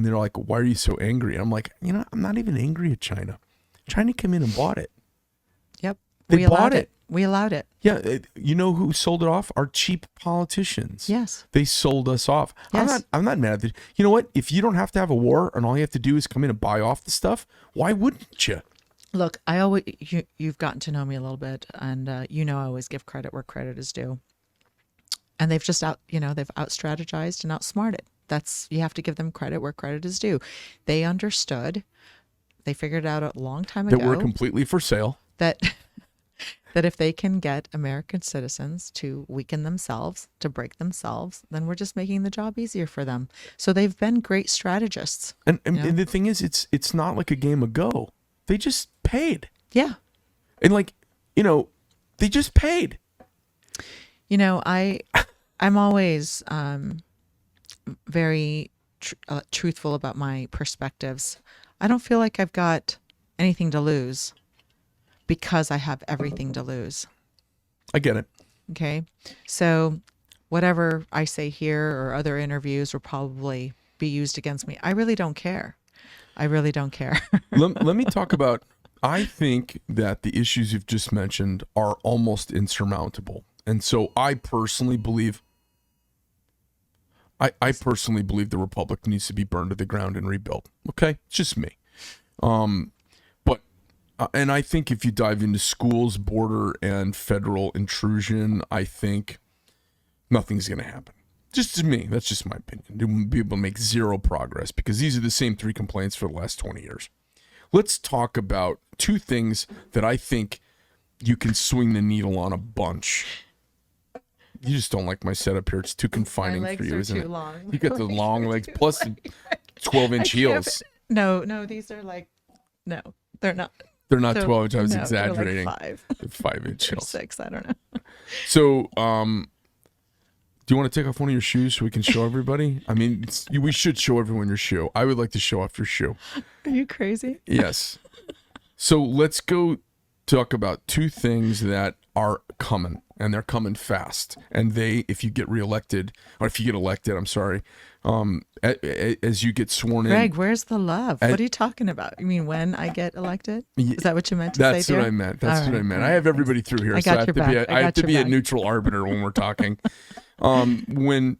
they're like, "Why are you so angry?" And I'm like, I'm not even angry at China. China came in and bought it.
Yep.
They bought it.
We allowed it.
Yeah, you know who sold it off? Our cheap politicians.
Yes.
They sold us off.
Yes.
I'm not mad at it. You know what? If you don't have to have a war and all you have to do is come in and buy off the stuff, why wouldn't you?
Look, you've gotten to know me a little bit, and I always give credit where credit is due. And they've just they've out-strategized and outsmarted. You have to give them credit where credit is due. They understood. They figured out a long time ago
that we're completely for sale.
That if they can get American citizens to weaken themselves, to break themselves, then we're just making the job easier for them. So they've been great strategists.
And the thing is, it's not like a game of Go. They just paid.
Yeah.
And they just paid.
I'm always very truthful about my perspectives. I don't feel like I've got anything to lose because I have everything to lose.
I get it.
Okay. So whatever I say here or other interviews will probably be used against me. I really don't care. I really don't care.
Let me talk about, I think that the issues you've just mentioned are almost insurmountable. And so I personally believe the Republic needs to be burned to the ground and rebuilt. Okay? It's just me. But and I think if you dive into schools, border, and federal intrusion, I think nothing's going to happen. Just to me, that's just my opinion. We'll be able to make zero progress because these are the same 3 complaints for the last 20 years. Let's talk about 2 things that I think you can swing the needle on a bunch. You just don't like my setup here. It's too confining for you, isn't it?
Long.
You got the long legs plus the 12-inch heels.
No, these are like, no, they're not.
They're not
So,
12 inch. I was
no,
exaggerating.
They're like 5.
They're 5-inch
Or
heels.
6, I don't know.
So, do you want to take off one of your shoes so we can show everybody? I mean, we should show everyone your shoe. I would like to show off your shoe.
Are you crazy?
Yes. So let's go talk about 2 things that are coming, and they're coming fast. And if you get reelected, or if you get elected, I'm sorry, as you get sworn in.
Greg, where's the love? What are you talking about? You mean when I get elected? Is that what you meant to say?
That's what I meant. That's what I meant. I have everybody through here,
I
so I
got
have
your
to be
back.
I have to be a neutral arbiter when we're talking. When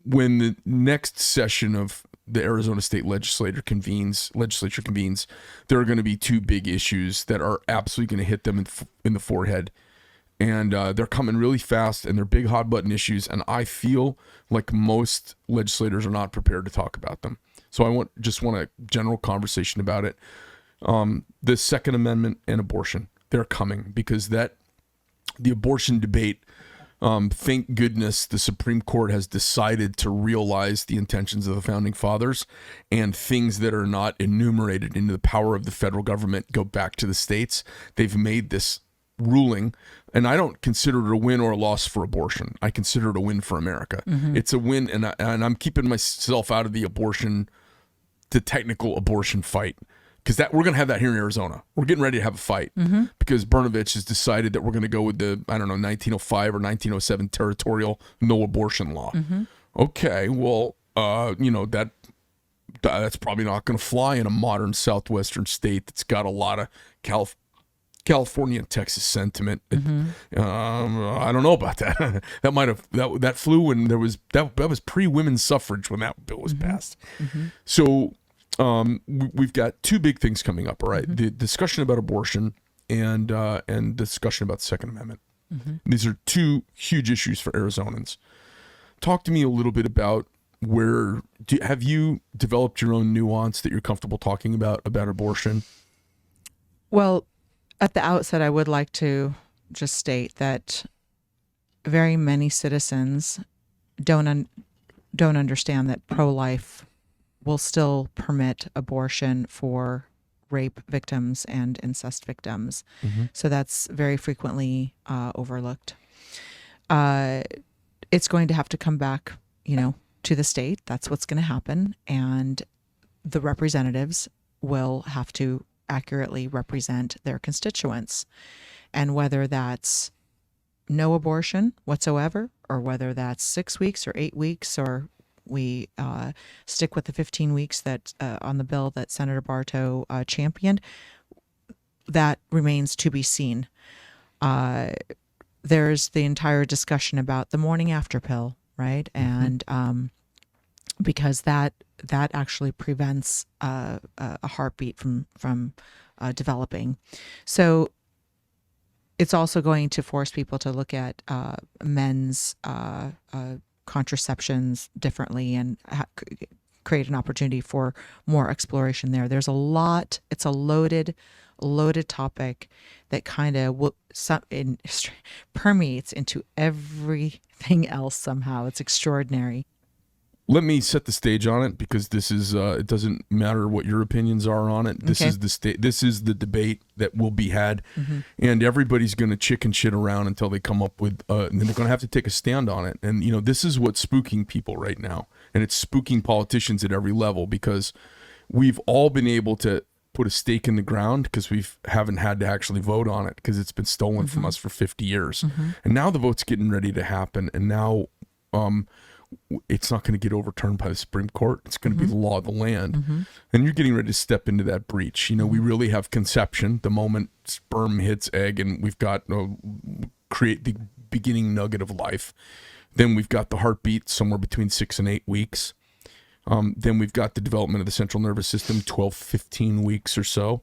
the next session of the Arizona State Legislature convenes, there are going to be 2 big issues that are absolutely going to hit them in the forehead. And they're coming really fast, and they're big hot button issues. And I feel like most legislators are not prepared to talk about them. So I just want a general conversation about it. The Second Amendment and abortion, they're coming because the abortion debate, thank goodness the Supreme Court has decided to realize the intentions of the Founding Fathers, and things that are not enumerated into the power of the federal government go back to the states. They've made this ruling, and I don't consider it a win or a loss for abortion. I consider it a win for America. Mm-hmm. It's a win, and I'm keeping myself out of the technical abortion fight, because we're going to have that here in Arizona. We're getting ready to have a fight because Brnovich has decided that we're going to go with the 1905 or 1907 territorial no abortion law. Mm-hmm. Okay, well, that's probably not going to fly in a modern southwestern state that's got a lot of California and Texas sentiment. Mm-hmm. I don't know about that. that flew when there was that was pre-women's suffrage when that bill was passed. Mm-hmm. So we've got 2 big things coming up. All right, the discussion about abortion and discussion about the Second Amendment. Mm-hmm. These are 2 huge issues for Arizonans. Talk to me a little bit about have you developed your own nuance that you're comfortable talking about abortion?
Well, at the outset, I would like to just state that very many citizens don't understand that pro-life will still permit abortion for rape victims and incest victims. Mm-hmm. So that's very frequently overlooked. It's going to have to come back, to the state. That's what's going to happen. And the representatives will have to accurately represent their constituents. And whether that's no abortion whatsoever, or whether that's 6 weeks or 8 weeks, or we stick with the 15 weeks that on the bill that Senator Bartow championed, that remains to be seen. There's the entire discussion about the morning after pill, right? Mm-hmm. And because that actually prevents a heartbeat from developing. So it's also going to force people to look at men's contraceptions differently and create an opportunity for more exploration there. There's a lot. It's a loaded topic that kind of permeates into everything else somehow. It's extraordinary.
Let me set the stage on it, because this is it doesn't matter what your opinions are on it. This is this is the debate that will be had, mm-hmm. and everybody's going to chicken shit around until they come up with and they're going to have to take a stand on it. And this is what's spooking people right now, and it's spooking politicians at every level, because we've all been able to put a stake in the ground because we haven't had to actually vote on it because it's been stolen from us for 50 years. And now the vote's getting ready to happen. And now it's not going to get overturned by the Supreme Court. It's going to be the law of the land. And you're getting ready to step into that breach. You know, we really have conception, the moment sperm hits egg, and we've got create the beginning nugget of life. Then we've got the heartbeat somewhere between 6 and 8 weeks. Then we've got the development of the central nervous system, 12, 15 weeks or so.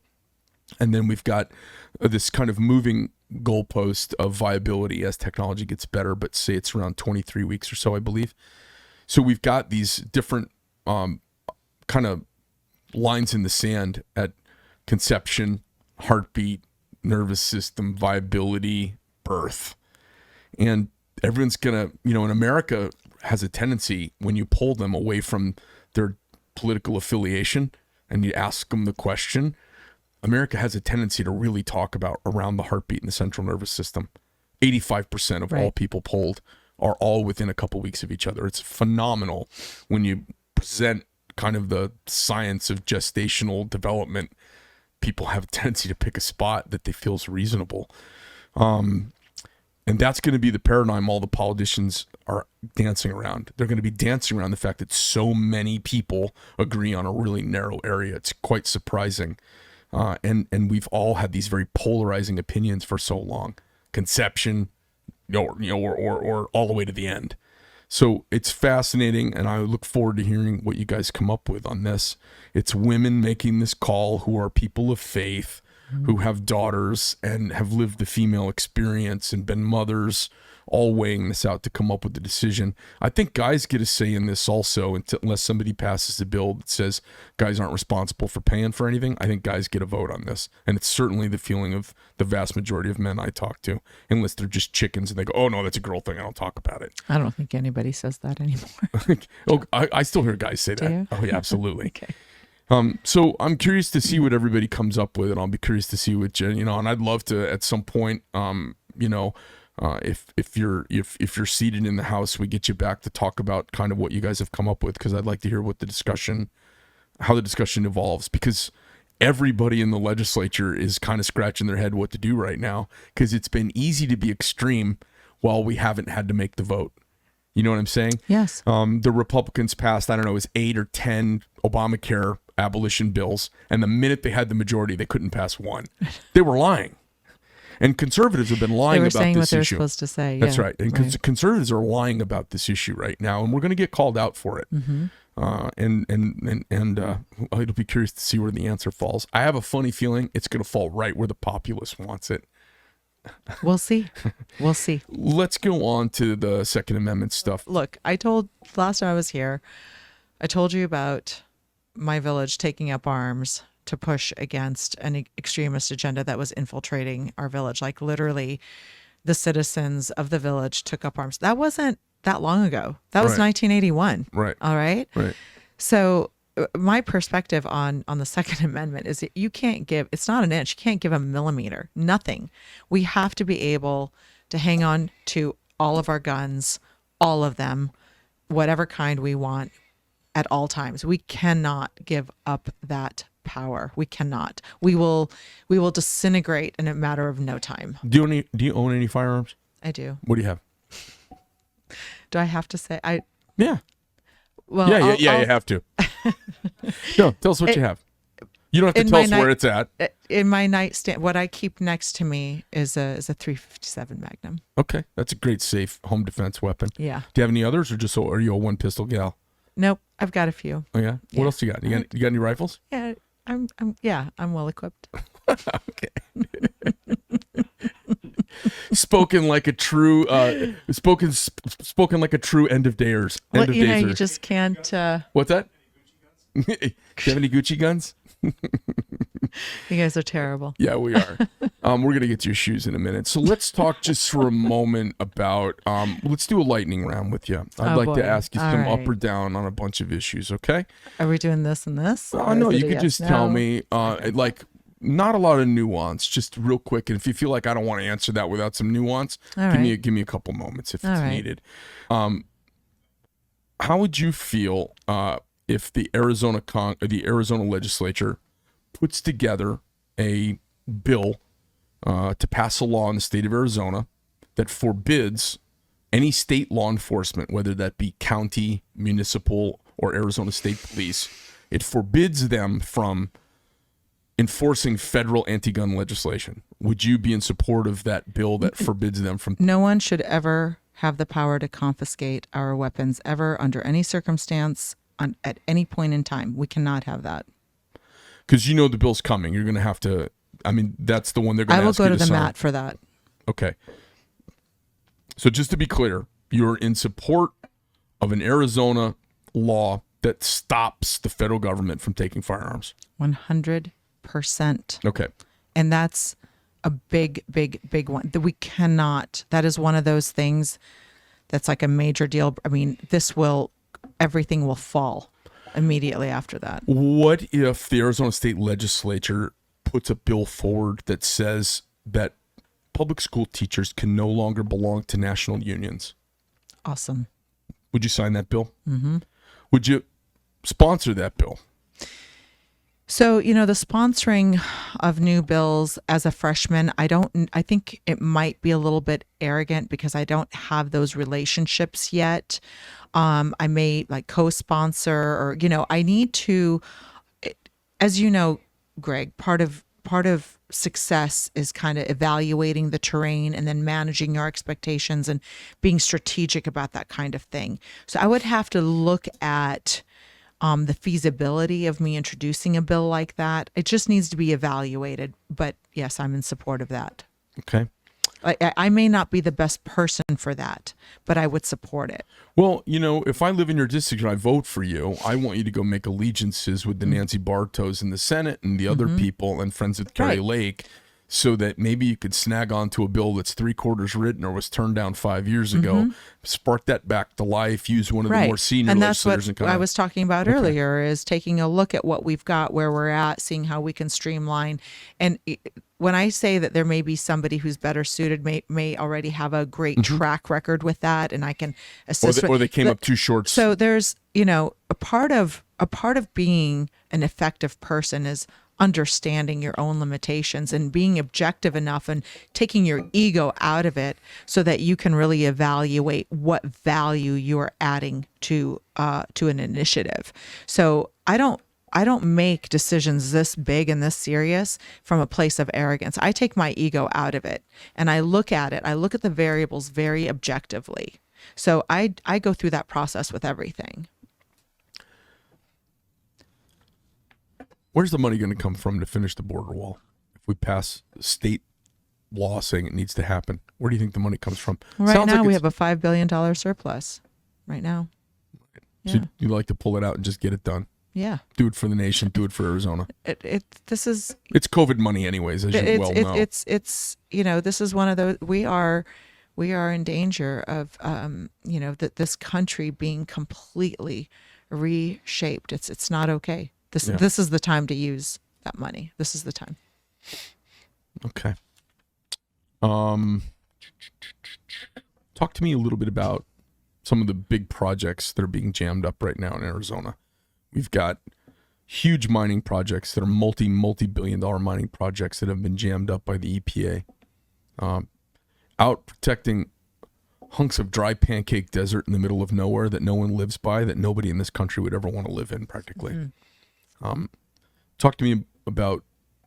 And then we've got this kind of moving goalpost of viability as technology gets better, but say it's around 23 weeks or so, I believe. So we've got these different kind of lines in the sand at conception, heartbeat, nervous system, viability, birth. And everyone's going to, you know, in America has a tendency when you pull them away from their political affiliation and you ask them the question, America has a tendency to really talk about around the heartbeat and the central nervous system. 85% of all people polled are all within a couple weeks of each other. It's phenomenal when you present kind of the science of gestational development. People have a tendency to pick a spot that they feel is reasonable. And that's going to be the paradigm all the politicians are dancing around. They're going to be dancing around the fact that so many people agree on a really narrow area. It's quite surprising. And we've all had these very polarizing opinions for so long. Conception, or all the way to the end. So it's fascinating, and I look forward to hearing what you guys come up with on this. It's women making this call who are people of faith, who have daughters and have lived the female experience and been mothers, all weighing this out to come up with the decision. I think guys get a say in this also, unless somebody passes a bill that says guys aren't responsible for paying for anything. I think guys get a vote on this. And it's certainly the feeling of the vast majority of men I talk to, unless they're just chickens and they go, oh no, that's a girl thing, I don't talk about it.
I don't think anybody says that anymore.
I still hear guys say that.
Do you?
Oh yeah, absolutely.
Okay.
So I'm curious to see what everybody comes up with, and I'll be curious to see what Jen, and I'd love to at some point, if you're seated in the House, we get you back to talk about kind of what you guys have come up with, because I'd like to hear how the discussion evolves, because everybody in the legislature is kind of scratching their head what to do right now, because it's been easy to be extreme while we haven't had to make the vote. You know what I'm saying?
Yes.
The Republicans passed, I don't know, it was 8 or 10 Obamacare abolition bills, and the minute they had the majority, they couldn't pass one. They were lying. And conservatives have been lying about this issue.
They were saying what they're supposed to say.
That's right. And conservatives are lying about this issue right now, and we're going to get called out for it. It'll be curious to see where the answer falls. I have a funny feeling it's going to fall right where the populace wants it.
We'll see. We'll see.
Let's go on to the Second Amendment stuff.
Look, last time I was here, I told you about my village taking up arms to push against an extremist agenda that was infiltrating our village. Like literally the citizens of the village took up arms. That wasn't that long ago. That was 1981.
Right.
All right.
Right.
So my perspective on the Second Amendment is that you can't give, it's not an inch, you can't give a millimeter, nothing. We have to be able to hang on to all of our guns, all of them, whatever kind we want at all times. We cannot give up that power. We cannot. We will disintegrate in a matter of no time.
Do you own any firearms?
I do.
What do you have?
Do I have to say?
Yeah.
Well,
yeah, you have to. No, tell us what you have. You don't have to tell us where it's at.
In my nightstand, what I keep next to me is a .357 Magnum.
Okay, that's a great safe home defense weapon.
Yeah.
Do you have any others, or are you a one pistol gal?
Nope, I've got a few.
Oh yeah. What else you got? You got any rifles?
Yeah, I'm well equipped.
Okay. Spoken like a true spoken like a true end of dayers.
Well, you just can't.
What's that? Do you have any Gucci guns?
You guys are terrible.
Yeah, we are. We're gonna get to your shoes in a minute. So let's talk just for a moment about. Let's do a lightning round with you. I'd like to ask you some up or down on a bunch of issues. Okay.
Are we doing this and this?
Oh no, you could just tell me. Like not a lot of nuance, just real quick. And if you feel like I don't want to answer that without some nuance, give me a couple moments if it's needed. How would you feel if the Arizona legislature puts together a bill to pass a law in the state of Arizona that forbids any state law enforcement, whether that be county, municipal, or Arizona State Police, it forbids them from enforcing federal anti-gun legislation. Would you be in support of that bill that forbids them from?
No one should ever have the power to confiscate our weapons ever under any circumstance at any point in time. We cannot have that.
Because you know the bill's coming. You're going to have to, I mean, that's the one they're going to ask you to sign.
I will go to the mat for that.
Okay. So just to be clear, you're in support of an Arizona law that stops the federal government from taking firearms.
100%.
Okay.
And that's a big, big, big one. That we cannot, that is one of those things that's like a major deal. I mean, everything will fall immediately after that.
What if the Arizona State Legislature puts a bill forward that says that public school teachers can no longer belong to national unions?
Awesome.
Would you sign that bill?
Mm-hmm.
Would you sponsor that bill?
So, the sponsoring of new bills as a freshman, I think it might be a little bit arrogant because I don't have those relationships yet. I may like co-sponsor or, I need to, as you know, Greg, part of success is kind of evaluating the terrain and then managing your expectations and being strategic about that kind of thing. So I would have to look at the feasibility of me introducing a bill like that. It just needs to be evaluated. But yes, I'm in support of that.
Okay.
I may not be the best person for that, but I would support it.
Well, if I live in your district and I vote for you, I want you to go make allegiances with the Nancy Bartos in the Senate and the other people and friends with Carrie Lake, so that maybe you could snag onto a bill that's 3/4 written or was turned down 5 years ago, spark that back to life, use one of the more senior legislators.
And that's what I was talking about earlier, is taking a look at what we've got, where we're at, seeing how we can streamline. And when I say that there may be somebody who's better suited, may already have a great track record with that, and I can assist.
Or they came up too short.
So there's, a part of being an effective person is understanding your own limitations and being objective enough and taking your ego out of it so that you can really evaluate what value you're adding to an initiative. So I don't make decisions this big and this serious from a place of arrogance. I take my ego out of it and I look at it. I look at the variables very objectively. So I go through that process with everything.
Where's the money going to come from to finish the border wall? If we pass state law saying it needs to happen, where do you think the money comes from?
Right now, we have a $5 billion surplus. Right now.
So you'd like to pull it out and just get it done?
Yeah.
Do it for the nation. Do it for Arizona.
This is.
It's COVID money, anyways, as you well know.
It's this is one of those. We are in danger of this country being completely reshaped. It's not okay. This is the time to use that money. This is the time.
Okay. Talk to me a little bit about some of the big projects that are being jammed up right now in Arizona. We've got huge mining projects that are multi-billion-dollar mining projects that have been jammed up by the EPA. Out protecting hunks of dry pancake desert in the middle of nowhere that no one lives by, that nobody in this country would ever want to live in, practically. Mm-hmm. Talk to me about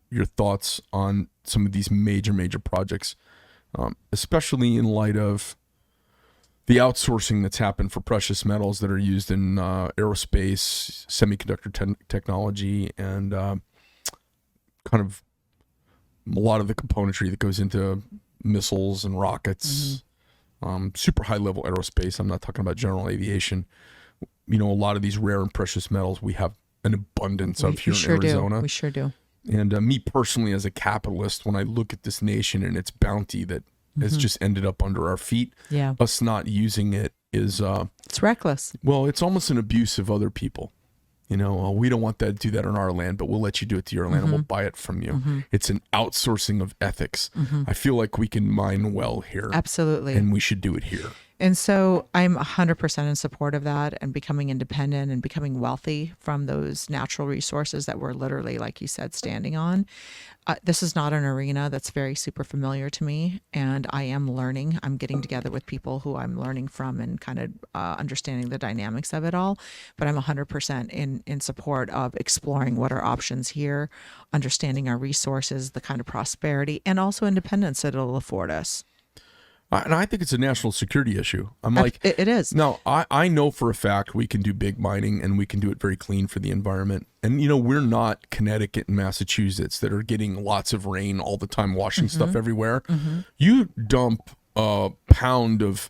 your thoughts on some of these major projects, especially in light of the outsourcing that's happened for precious metals that are used in aerospace, semiconductor technology, and kind of a lot of the componentry that goes into missiles and rockets, super high level aerospace. I'm not talking about general aviation. A lot of these rare and precious metals we have an abundance of here in Arizona.
We sure do.
And me personally, as a capitalist, when I look at this nation and its bounty that has just ended up under our feet, us not using it is...
it's reckless.
Well, it's almost an abuse of other people. We don't want that to do that on our land, but we'll let you do it to your land and we'll buy it from you. It's an outsourcing of ethics. I feel like we can mine well here.
Absolutely.
And we should do it here.
And so I'm 100% in support of that and becoming independent and becoming wealthy from those natural resources that we're literally, like you said, standing on. This is not an arena that's very super familiar to me, and I am learning. I'm getting together with people who I'm learning from and kind of understanding the dynamics of it all. But I'm 100% in support of exploring what are options here, understanding our resources, the kind of prosperity, and also independence that it'll afford us.
And I think it's a national security issue. I'm like,
it is.
No, I know for a fact we can do big mining and we can do it very clean for the environment. And, we're not Connecticut and Massachusetts that are getting lots of rain all the time, washing stuff everywhere. You dump a pound of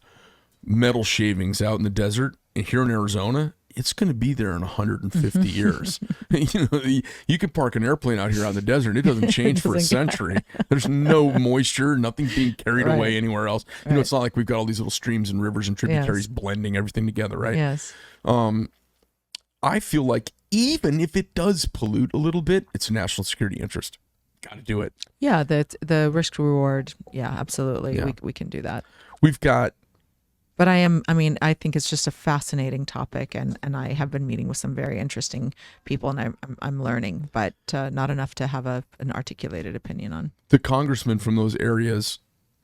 metal shavings out in the desert here in Arizona, it's going to be there in 150 years. You could park an airplane out here out in the desert. It doesn't change for a century. There's no moisture, nothing being carried away anywhere else. It's not like we've got all these little streams and rivers and tributaries blending everything together, right?
Yes.
I feel like even if it does pollute a little bit, it's a national security interest. Got to do it.
Yeah, the risk reward. Yeah, absolutely.
Yeah.
We can do that.
We've got.
But I think it's just a fascinating topic, and I have been meeting with some very interesting people, and I'm learning, but not enough to have an articulated opinion on.
The congressmen from those areas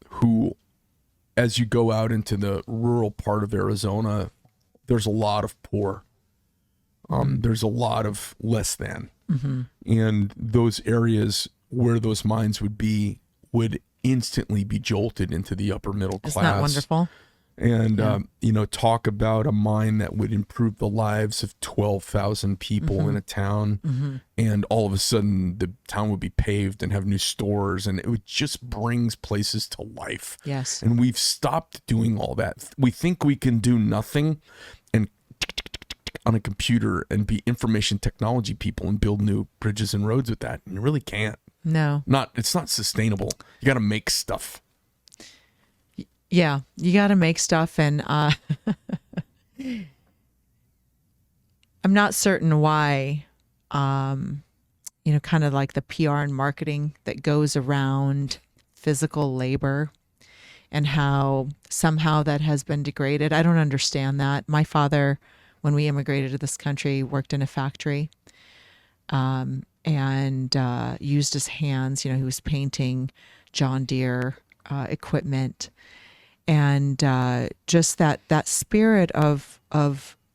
who, as you go out into the rural part of Arizona, there's a lot of poor. There's a lot of less than. And those areas where those mines would instantly be jolted into the upper middle class.
Isn't that wonderful?
And, talk about a mine that would improve the lives of 12,000 people in a town. And all of a sudden the town would be paved and have new stores, and it just brings places to life.
Yes.
And we've stopped doing all that. We think we can do nothing and on a computer and be information technology people and build new bridges and roads with that. And you really can't.
No.
It's not sustainable. You got to make stuff.
Yeah, you got to make stuff, and I'm not certain why, kind of like the PR and marketing that goes around physical labor and how somehow that has been degraded. I don't understand that. My father, when we immigrated to this country, worked in a factory and used his hands. He was painting John Deere equipment. And just that spirit of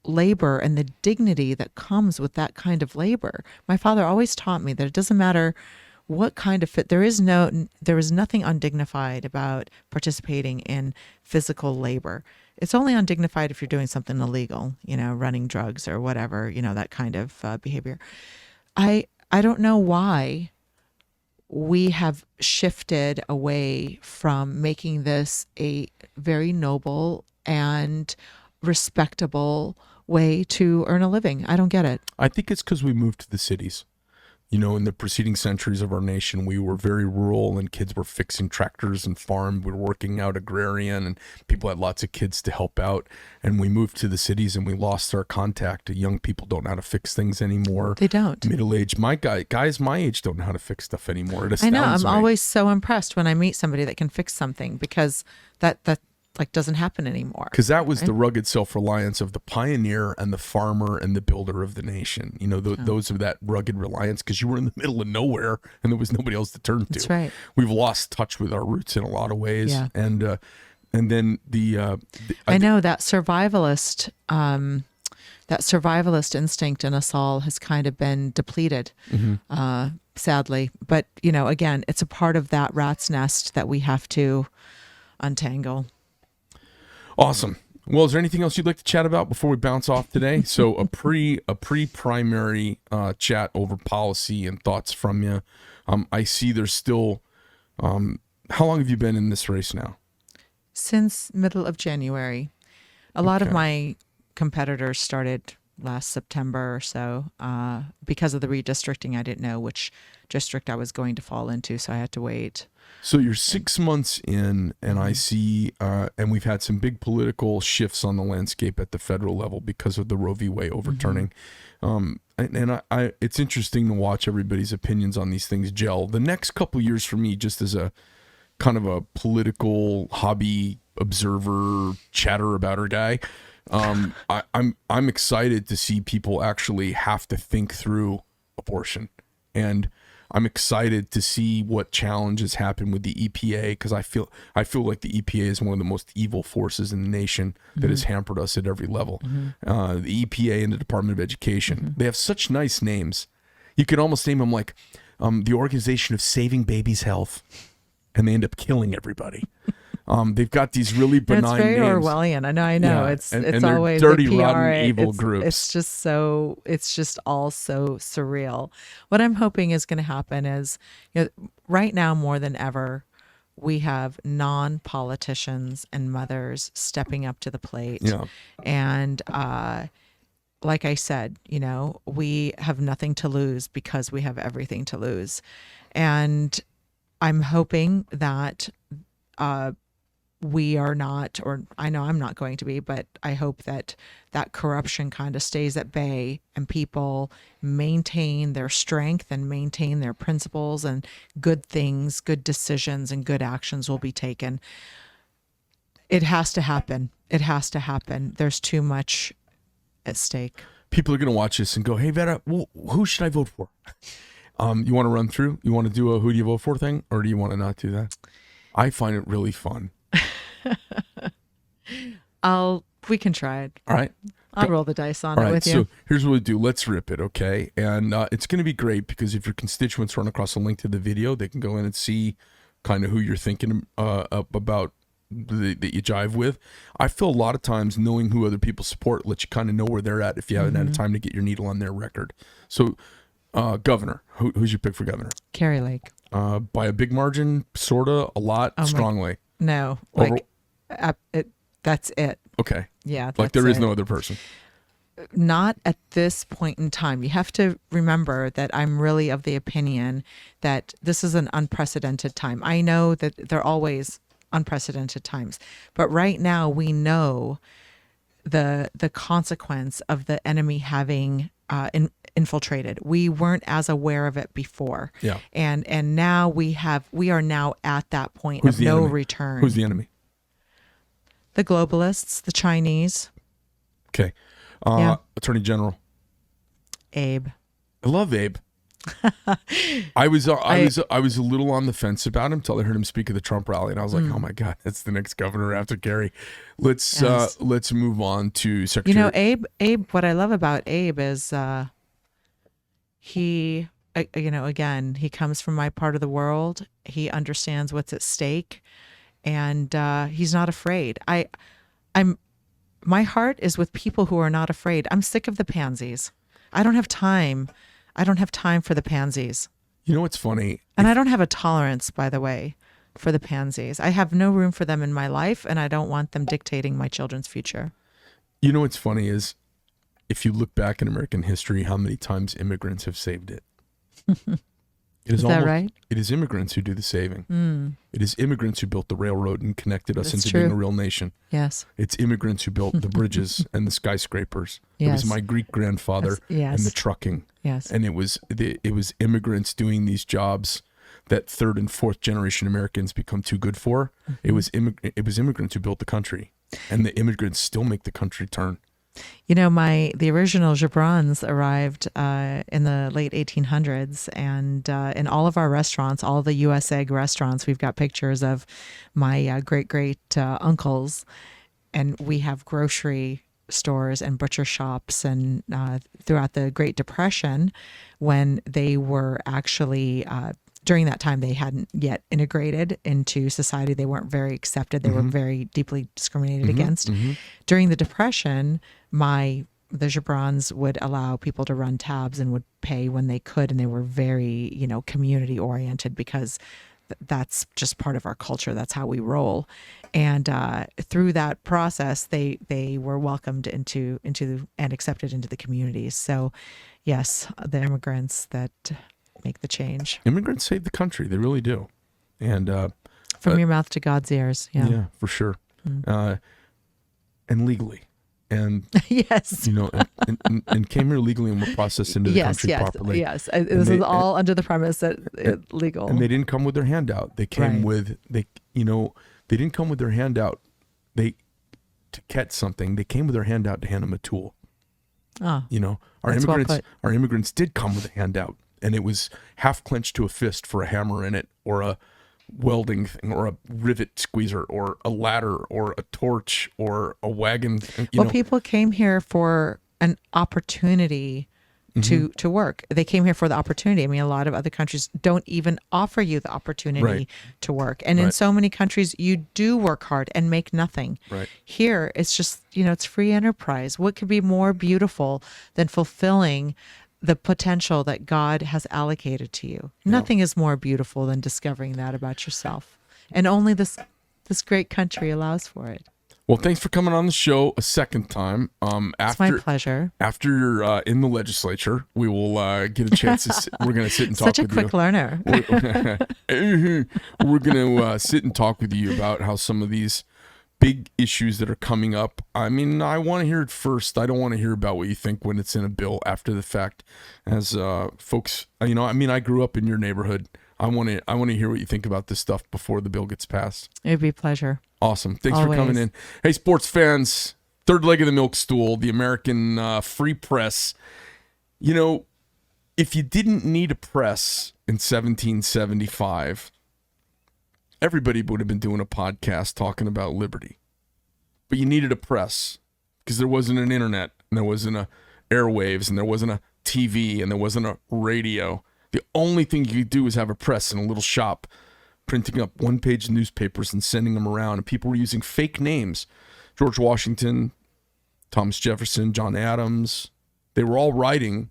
labor and the dignity that comes with that kind of labor. My father always taught me that it doesn't matter what kind of fit. There is nothing undignified about participating in physical labor. It's only undignified if you're doing something illegal, running drugs or whatever, that kind of behavior. I don't know why we have shifted away from making this a very noble and respectable way to earn a living. I don't get it.
I think it's because we moved to the cities. In the preceding centuries of our nation, we were very rural and kids were fixing tractors and farm. We were working out agrarian and people had lots of kids to help out. And we moved to the cities and we lost our contact. Young people don't know how to fix things anymore.
They don't.
Middle-aged, guys my age don't know how to fix stuff anymore. It
I know.
astounds
I'm
me.
always so impressed when I meet somebody that can fix something, because that doesn't happen anymore.
Because that was the rugged self-reliance of the pioneer and the farmer and the builder of the nation. Those are that rugged reliance, because you were in the middle of nowhere and there was nobody else to turn to.
That's right.
We've lost touch with our roots in a lot of ways.
Yeah.
And then
I know that survivalist instinct in us all has kind of been depleted, sadly. But, again, it's a part of that rat's nest that we have to untangle.
Awesome. Well, is there anything else you'd like to chat about before we bounce off today? So a pre-primary chat over policy and thoughts from you. I see there's still, how long have you been in this race now?
Since middle of January. A lot of my competitors started last September or so. Because of the redistricting, I didn't know which district I was going to fall into, so I had to wait.
So you're 6 months in, and I see, and we've had some big political shifts on the landscape at the federal level because of the Roe v. Wade overturning. It's interesting to watch everybody's opinions on these things gel. The next couple of years for me, just as a kind of a political hobby observer chatter about her guy. I'm excited to see people actually have to think through abortion, and I'm excited to see what challenges happen with the EPA, because I feel like the EPA is one of the most evil forces in the nation that has hampered us at every level. The EPA and the Department of Education, they have such nice names. You could almost name them like the Organization of Saving Babies' Health, and they end up killing everybody. They've got these really benign
it's very
names.
Orwellian. I know.
Yeah,
It's
and
always
they're dirty,
the PR,
rotten, evil
it's,
groups.
It's just all so surreal. What I'm hoping is going to happen is, right now more than ever, we have non-politicians and mothers stepping up to the plate.
Yeah.
And like I said, we have nothing to lose because we have everything to lose. And I'm hoping that we are not, or I know I'm not going to be, but I hope that corruption kind of stays at bay and people maintain their strength and maintain their principles, and good things, good decisions, and good actions will be taken. It has to happen. It has to happen. There's too much at stake.
People are going to watch this and go, "Hey, Vera, who should I vote for?" You want to run through? You want to do a "who do you vote for" thing, or do you want to not do that? I find it really fun.
We can try it.
All right.
I'll roll the dice on
All
it
right.
with you.
So here's what we do. Let's rip it, okay? And it's going to be great, because if your constituents run across a link to the video, they can go in and see kind of who you're thinking about that you jive with. I feel a lot of times knowing who other people support lets you kind of know where they're at if you haven't had time to get your needle on their record. So governor, who's your pick for governor?
Carrie Lake.
By a big margin, sorta, a lot, strongly.
No, that's it.
Okay.
Yeah,
Like there is
it.
no other person.
Not at this point in time. You have to remember that I'm really of the opinion that this is an unprecedented time. I know that they're always unprecedented times, but right now we know the consequence of the enemy having infiltrated. We weren't as aware of it before.
Yeah.
And now we are now at that point
Who's
of
the
no
enemy?
return.
Who's the enemy?
The globalists, the Chinese.
Okay.
Yeah.
Attorney General.
Abe.
I love Abe. I was a little on the fence about him until I heard him speak at the Trump rally, and I was like, "Oh my God, that's the next governor after Kerry." Let's move on to Secretary.
Abe. What I love about Abe is he, again, he comes from my part of the world. He understands what's at stake, and he's not afraid. My heart is with people who are not afraid. I'm sick of the pansies. I don't have time for the pansies.
You know what's funny?
And I don't have a tolerance, by the way, for the pansies. I have no room for them in my life, and I don't want them dictating my children's future.
You know what's funny is, if you look back in American history, how many times immigrants have saved it.
Is that right?
It is immigrants who do the saving. It is immigrants who built the railroad and connected us into being a real nation.
Yes.
It's immigrants who built the bridges and the skyscrapers. It was my Greek grandfather and the trucking.
Yes.
And it was immigrants doing these jobs that third and fourth generation Americans become too good for. It was immigrants who built the country, and the immigrants still make the country turn.
The original Gebrans arrived in the late 1800s, and in all of our restaurants, all the U.S. Egg restaurants, we've got pictures of my great uncles, and we have grocery stores and butcher shops, and throughout the Great Depression, when they were actually during that time, they hadn't yet integrated into society. They weren't very accepted. They were very deeply discriminated against. During the Depression, the Gebrans would allow people to run tabs and would pay when they could. And they were very, community oriented, because that's just part of our culture. That's how we roll. And through that process, they were welcomed into and accepted into the communities. So yes, the immigrants that make the change.
Immigrants save the country. They really do. And
from your mouth to God's ears.
Yeah, for sure. And legally. And
yes,
and came here legally and were processed into the country properly.
Yes, this is all under the premise that legal.
And they didn't come with their handout. They came with they didn't come with their handout to catch something, they came with their hand out to hand them a tool.
Oh,
You know,
that's well put.
our immigrants did come with a handout, and it was half clenched to a fist for a hammer in it, or a welding thing, or a rivet squeezer, or a ladder, or a torch, or a wagon.
Well, people came here for an opportunity to work. They came here for the opportunity. I mean, a lot of other countries don't even offer you the opportunity
Right.
to work. And in
Right.
so many countries, you do work hard and make nothing.
Right.
Here, it's just, it's free enterprise. What could be more beautiful than fulfilling the potential that God has allocated to you? Nothing is more beautiful than discovering that about yourself. And only this great country allows for it.
Well, thanks for coming on the show a second time.
It's my pleasure.
After you're in the legislature, we will get a chance to we're going to sit and talk
Such a
with
quick
you.
learner.
We're going to sit and talk with you about how some of these big issues that are coming up. I mean, I want to hear it first. I don't want to hear about what you think when it's in a bill after the fact. As folks, I grew up in your neighborhood. I want to hear what you think about this stuff before the bill gets passed.
It'd be a pleasure.
Awesome. Thanks for
Always.
coming in. Hey, sports fans, third leg of the milk stool, the American free press. If you didn't need a press in 1775, everybody would have been doing a podcast talking about liberty. But you needed a press because there wasn't an internet, and there wasn't a airwaves, and there wasn't a TV, and there wasn't a radio. The only thing you could do was have a press in a little shop, printing up one-page newspapers and sending them around. And people were using fake names. George Washington, Thomas Jefferson, John Adams. They were all writing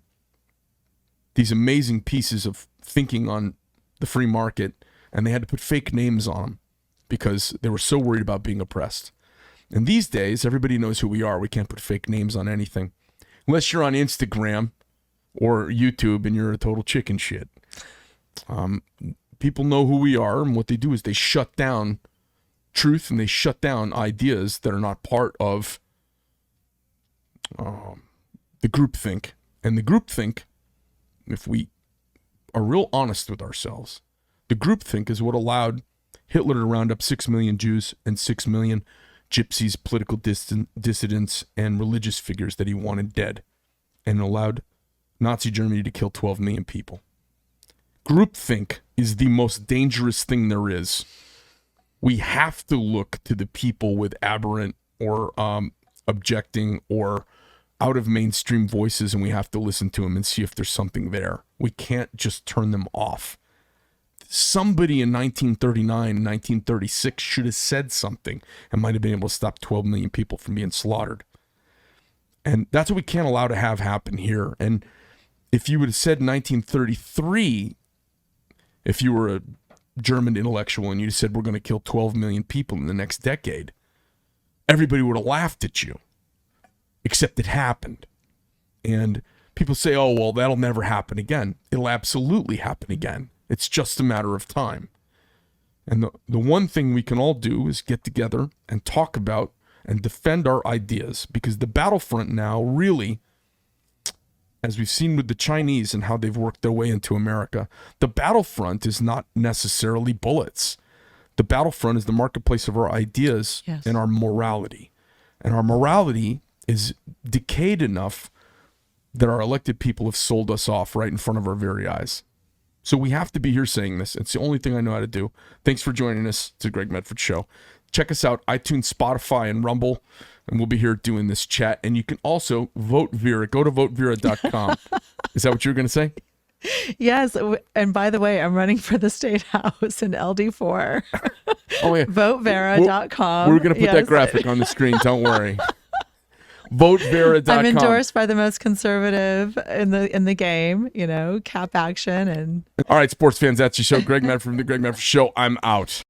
these amazing pieces of thinking on the free market, and they had to put fake names on them because they were so worried about being oppressed. And these days, everybody knows who we are. We can't put fake names on anything. Unless you're on Instagram or YouTube and you're a total chicken shit. People know who we are, and what they do is they shut down truth and they shut down ideas that are not part of the groupthink. And the groupthink, if we are real honest with ourselves, the groupthink is what allowed Hitler to round up 6 million Jews and 6 million gypsies, political dissidents, and religious figures that he wanted dead, and allowed Nazi Germany to kill 12 million people. Groupthink is the most dangerous thing there is. We have to look to the people with aberrant or objecting or out of mainstream voices, and we have to listen to them and see if there's something there. We can't just turn them off. Somebody in 1939, 1936 should have said something and might have been able to stop 12 million people from being slaughtered. And that's what we can't allow to have happen here. And if you would have said in 1933, if you were a German intellectual and you said we're going to kill 12 million people in the next decade, everybody would have laughed at you. Except it happened. And people say, oh, well, that'll never happen again. It'll absolutely happen again. It's just a matter of time. And the one thing we can all do is get together and talk about and defend our ideas, because the battlefront now really, as we've seen with the Chinese and how they've worked their way into America, the battlefront is not necessarily bullets. The battlefront is the marketplace of our ideas and our morality. And our morality is decayed enough that our elected people have sold us off right in front of our very eyes. So we have to be here saying this. It's the only thing I know how to do. Thanks for joining us. It's the Greg Medford Show. Check us out, iTunes, Spotify, and Rumble, and we'll be here doing this chat. And you can also vote Vera. Go to votevera.com. Is that what you were going to say?
Yes. And by the way, I'm running for the State House in LD4.
Oh, yeah.
Votevera.com.
We're going to put that graphic on the screen. Don't worry. VoteVera.com.
I'm endorsed by the most conservative in the game, cap action. And
all right, sports fans, that's your show. Greg Medford from the Greg Medford Show. I'm out.